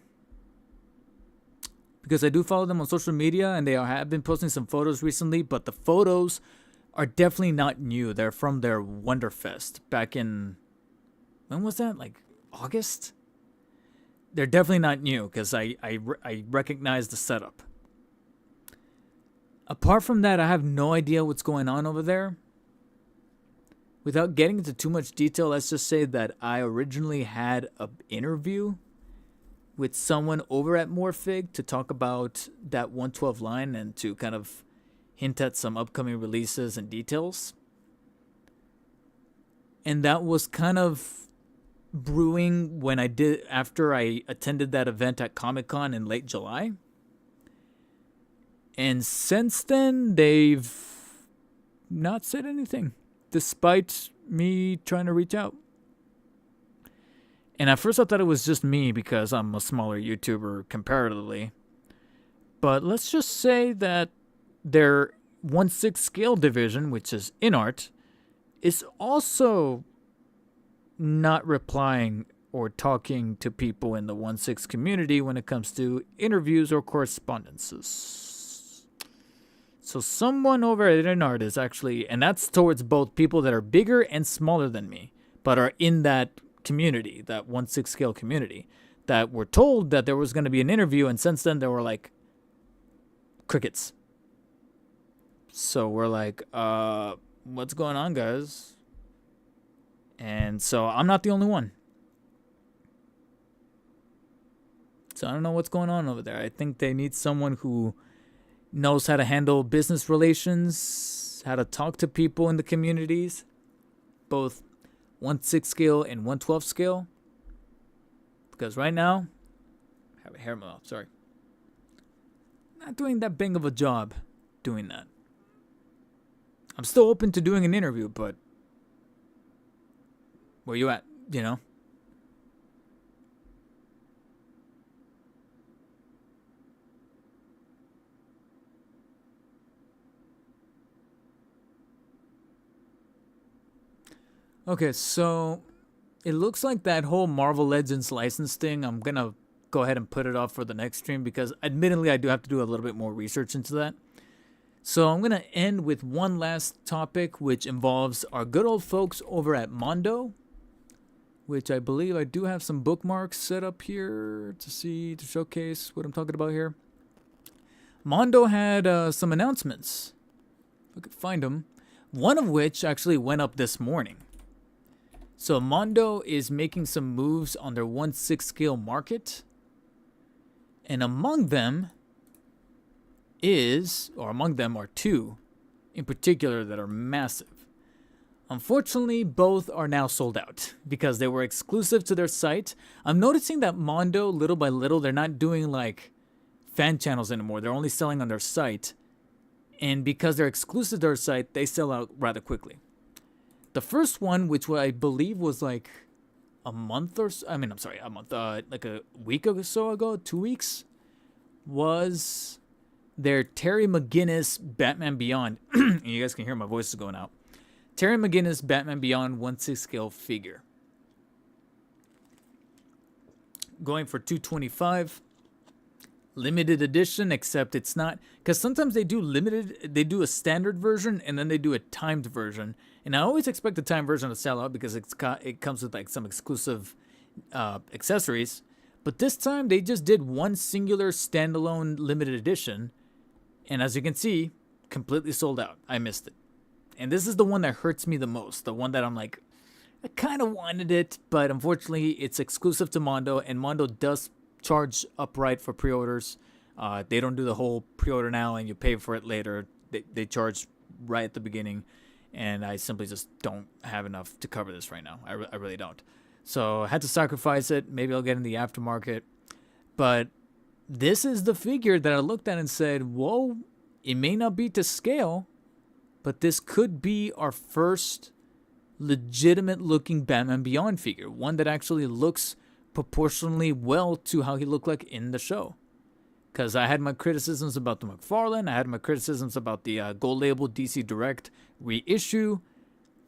Because I do follow them on social media and they have been posting some photos recently, but the photos are definitely not new. They're from their Wonderfest back in, when was that? Like August? They're definitely not new because I recognize the setup. Apart from that, I have no idea what's going on over there. Without getting into too much detail, let's just say that I originally had an interview with someone over at Morphig to talk about that 112 line and to kind of hint at some upcoming releases and details. And that was kind of brewing when after I attended that event at Comic-Con in late July. And since then, they've not said anything, despite me trying to reach out. And at first I thought it was just me because I'm a smaller YouTuber comparatively. But let's just say that their 1/6 scale division, which is InArt, is also not replying or talking to people in the 1/6 community when it comes to interviews or correspondences. So someone over at InArt is actually, and that's towards both people that are bigger and smaller than me, but are in that community, that 1/6 scale community, that were told that there was going to be an interview, and since then there were like crickets. So we're like, what's going on, guys? And so I'm not the only one. So I don't know what's going on over there. I think they need someone who knows how to handle business relations, how to talk to people in the communities, both 1/6 scale and 1/12 scale. Because right now, I have a hair in my mouth, sorry. Not doing that bang of a job doing that. I'm still open to doing an interview, but where you at, you know? Okay, so it looks like that whole Marvel Legends license thing, I'm going to go ahead and put it off for the next stream because admittedly I do have to do a little bit more research into that. So I'm going to end with one last topic, which involves our good old folks over at Mondo, which I believe I do have some bookmarks set up here to showcase what I'm talking about here. Mondo had some announcements, if I could find them, one of which actually went up this morning. So Mondo is making some moves on their 1/6 scale market. And among them are two in particular that are massive. Unfortunately, both are now sold out because they were exclusive to their site. I'm noticing that Mondo, little by little, they're not doing like fan channels anymore. They're only selling on their site. And because they're exclusive to their site, they sell out rather quickly. The first one, which I believe was like a month or so, like a week or so ago, 2 weeks, was their Terry McGinnis Batman Beyond. You guys can hear my voice is going out. Terry McGinnis Batman Beyond 1/6 scale figure. Going for $225. Limited edition, except it's not, because sometimes they do they do a standard version and then they do a timed version, and I always expect the timed version to sell out because it comes with like some exclusive accessories, but this time they just did one singular standalone limited edition, and as you can see, completely sold out. I missed it, and this is the one that hurts me the most, the one that I'm like, I kind of wanted it, but unfortunately it's exclusive to Mondo, and Mondo does charge upright for pre-orders. They don't do the whole pre-order now and you pay for it later. They charge right at the beginning, and I simply just don't have enough to cover this right now. I really don't. So I had to sacrifice it. Maybe I'll get in the aftermarket. But this is the figure that I looked at and said, whoa, it may not be to scale, but this could be our first legitimate looking Batman Beyond figure. One that actually looks proportionally well to how he looked like in the show. Because I had my criticisms about the McFarlane. I had my criticisms about the Gold Label DC Direct reissue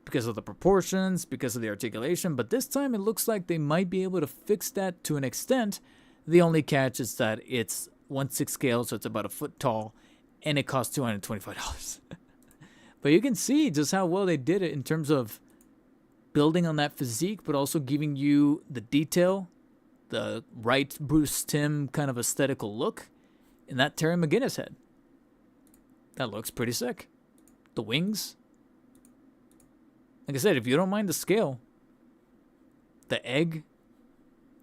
because of the proportions, because of the articulation. But this time it looks like they might be able to fix that to an extent. The only catch is that it's 1/6 scale, so it's about a foot tall, and it costs $225. But you can see just how well they did it in terms of building on that physique, but also giving you the detail, the right Bruce Timm kind of aesthetical look in that Terry McGinnis head. That looks pretty sick. The wings. Like I said, if you don't mind the scale, the egg,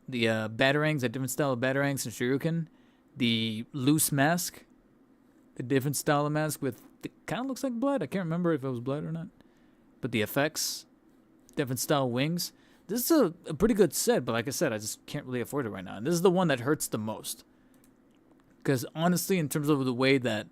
the batarangs, a different style of batarangs and shuriken, the loose mask, the different style of mask with, it kind of looks like blood. I can't remember if it was blood or not. But the effects, different style wings. This is a pretty good set, but like I said, I just can't really afford it right now. And this is the one that hurts the most. Because honestly, in terms of the way that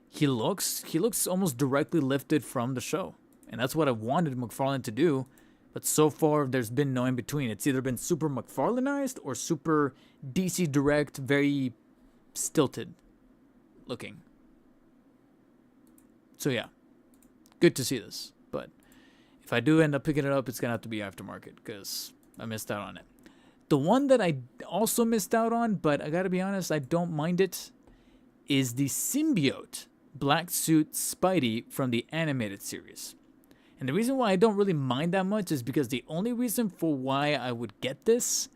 he looks almost directly lifted from the show. And that's what I wanted McFarlane to do. But so far, there's been no in between. It's either been super McFarlaneized or super DC Direct, very stilted looking. So yeah, good to see this. But if I do end up picking it up, it's going to have to be aftermarket because I missed out on it. The one that I also missed out on, but I got to be honest, I don't mind it, is the Symbiote Black Suit Spidey from the animated series. And the reason why I don't really mind that much is because the only reason for why I would get this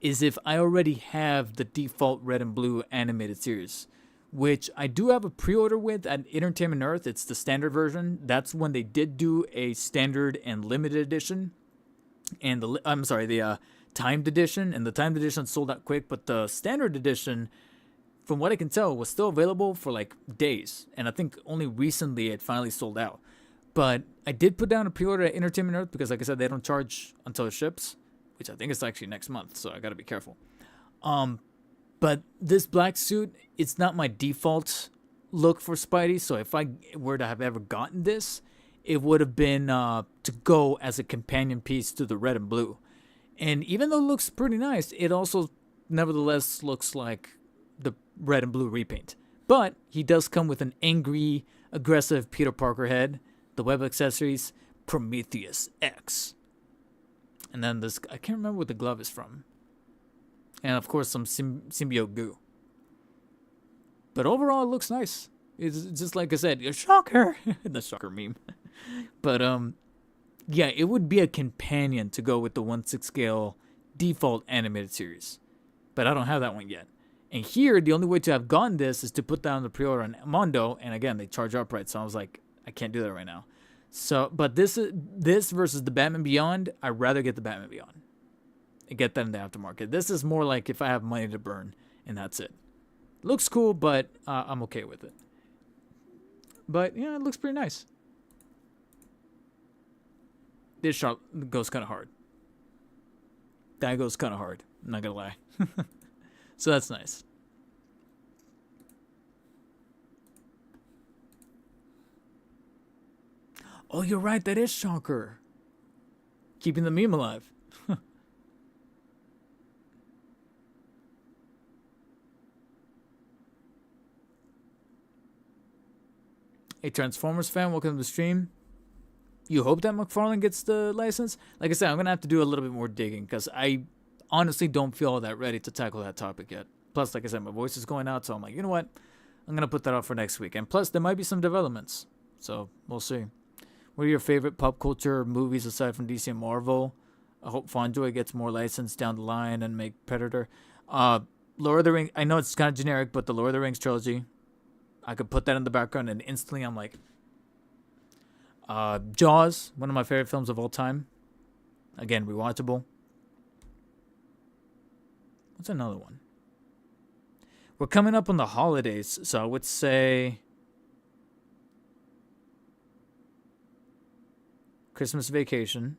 is if I already have the default red and blue animated series, which I do have a pre-order with at Entertainment Earth. It's the standard version. That's when they did do a standard and limited edition. And the timed edition. And the timed edition sold out quick, but the standard edition, from what I can tell, was still available for like days. And I think only recently it finally sold out. But I did put down a pre-order at Entertainment Earth because, like I said, they don't charge until it ships, which I think is actually next month, so I gotta be careful. But this black suit, it's not my default look for Spidey, so if I were to have ever gotten this, it would have been to go as a companion piece to the red and blue. And even though it looks pretty nice, it also nevertheless looks like the red and blue repaint. But he does come with an angry, aggressive Peter Parker head, the web accessories, Prometheus X. And then this, I can't remember what the glove is from. And of course some symbiote goo. But overall it looks nice. It's just like I said, a shocker. The shocker meme. But yeah, it would be a companion to go with the 1/6 scale default animated series. But I don't have that one yet. And here, the only way to have gotten this is to put down the pre-order on Mondo. And again, they charge upright. So I was like, I can't do that right now. So, but this versus the Batman Beyond, I'd rather get the Batman Beyond and get that in the aftermarket. This is more like if I have money to burn, and that's it. Looks cool, but I'm okay with it. But yeah, it looks pretty nice. This shot goes kind of hard. That goes kind of hard. I'm not gonna lie. So that's nice. Oh, you're right. That is Shocker. Keeping the meme alive. Hey, Transformers fan, welcome to the stream. You hope that McFarlane gets the license? Like I said, I'm going to have to do a little bit more digging because I honestly don't feel all that ready to tackle that topic yet. Plus, like I said, my voice is going out, so I'm like, you know what? I'm going to put that off for next week. And plus, there might be some developments. So, we'll see. What are your favorite pop culture movies aside from DC and Marvel? I hope Fonjoy gets more license down the line and make Predator. Lord of the Rings, I know it's kind of generic, but the Lord of the Rings trilogy, I could put that in the background and instantly I'm like, Jaws, one of my favorite films of all time. Again, rewatchable. What's another one? We're coming up on the holidays, so I would say Christmas Vacation.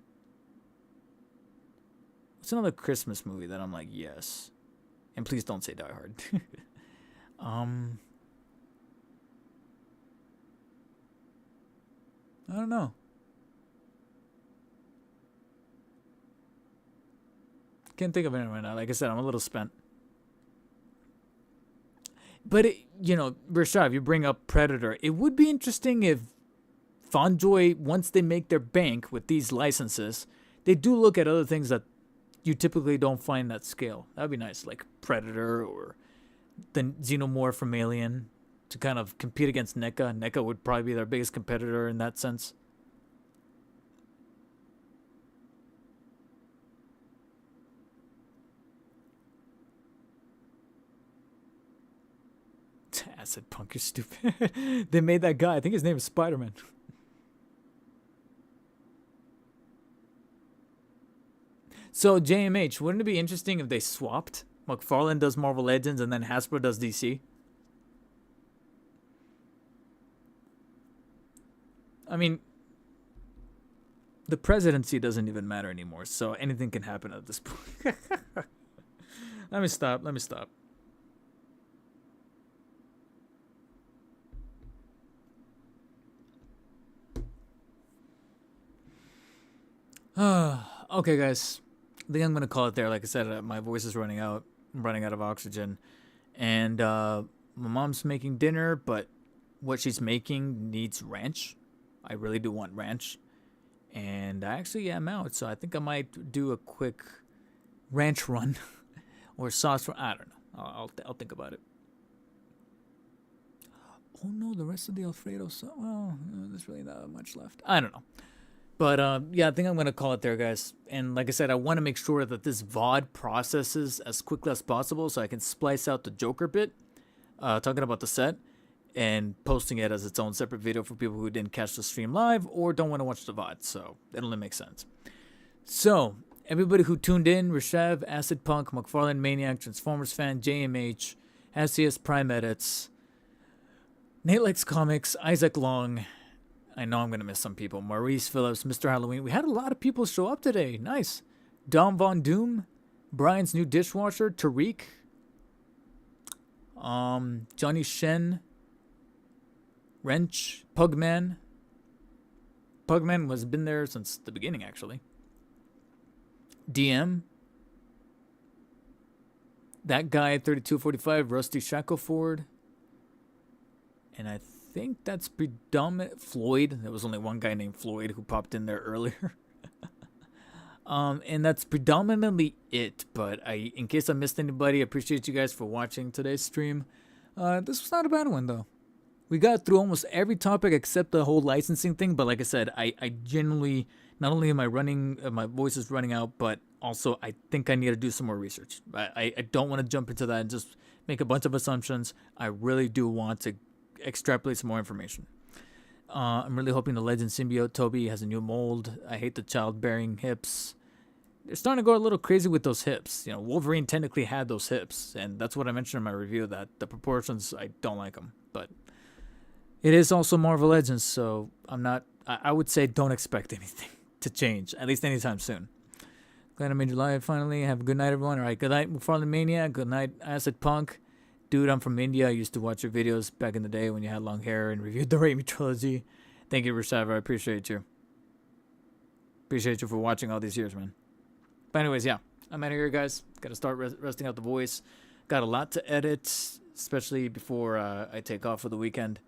What's another Christmas movie that I'm like, yes? And please don't say Die Hard. I don't know. Can't think of anyone right now. Like I said, I'm a little spent. But Rashad, you bring up Predator. It would be interesting if Fonjoy, once they make their bank with these licenses, they do look at other things that you typically don't find that scale. That'd be nice, like Predator or the Xenomorph from Alien, to kind of compete against NECA. NECA would probably be their biggest competitor in that sense. Acid Punk, you're stupid. They made that guy. I think his name is Spider-Man. So JMH, wouldn't it be interesting if they swapped? McFarlane does Marvel Legends and then Hasbro does DC. I mean, the presidency doesn't even matter anymore, so anything can happen at this point. Let me stop. Okay, guys. I think I'm gonna call it there. Like I said, my voice is running out. I'm running out of oxygen, and my mom's making dinner, but what she's making needs ranch. I really do want ranch, and I actually am out, so I think I might do a quick ranch run or sauce run. I don't know. I'll think about it. Oh no, the rest of the Alfredo sauce. Well, there's really not much left. I don't know. But yeah, I think I'm going to call it there, guys. And like I said, I want to make sure that this VOD processes as quickly as possible so I can splice out the Joker bit, talking about the set, and posting it as its own separate video for people who didn't catch the stream live or don't want to watch the VOD. So it only makes sense. So, everybody who tuned in, Rishev, Acid Punk, McFarlane Maniac, Transformers fan, JMH, SCS Prime Edits, Nate Likes Comics, Isaac Long, I know I'm going to miss some people. Maurice Phillips, Mr. Halloween. We had a lot of people show up today. Nice. Dom Von Doom. Brian's new dishwasher. Tariq. Johnny Shen. Wrench. Pugman. Pugman has been there since the beginning, actually. DM. That guy, 3245. Rusty Shackleford. And I think that's predominant. Floyd. There was only one guy named Floyd who popped in there earlier. And that's predominantly it. But in case I missed anybody, I appreciate you guys for watching today's stream. This was not a bad one, though. We got through almost every topic except the whole licensing thing. But like I said, I genuinely, not only am I running, my voice is running out, but also I think I need to do some more research. I don't want to jump into that and just make a bunch of assumptions. I really do want to extrapolate some more information. I'm really hoping the Legend symbiote Toby has a new mold. I hate the childbearing hips. They're starting to go a little crazy with those hips. Wolverine technically had those hips, and that's what I mentioned in my review, that the proportions, I don't like them. But it is also Marvel Legends, so I would say don't expect anything to change, at least anytime soon. Glad I made you live finally. Have a good night, everyone. All right, good night, McFarlane Mania. Good night, Acid Punk. Dude, I'm from India. I used to watch your videos back in the day when you had long hair and reviewed the Raimi trilogy. Thank you, Rashad. I appreciate you. Appreciate you for watching all these years, man. But anyways, yeah. I'm out of here, guys. Got to start resting out the voice. Got a lot to edit, especially before I take off for the weekend.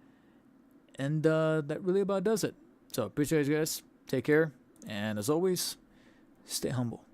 And that really about does it. So, appreciate you guys. Take care. And as always, stay humble.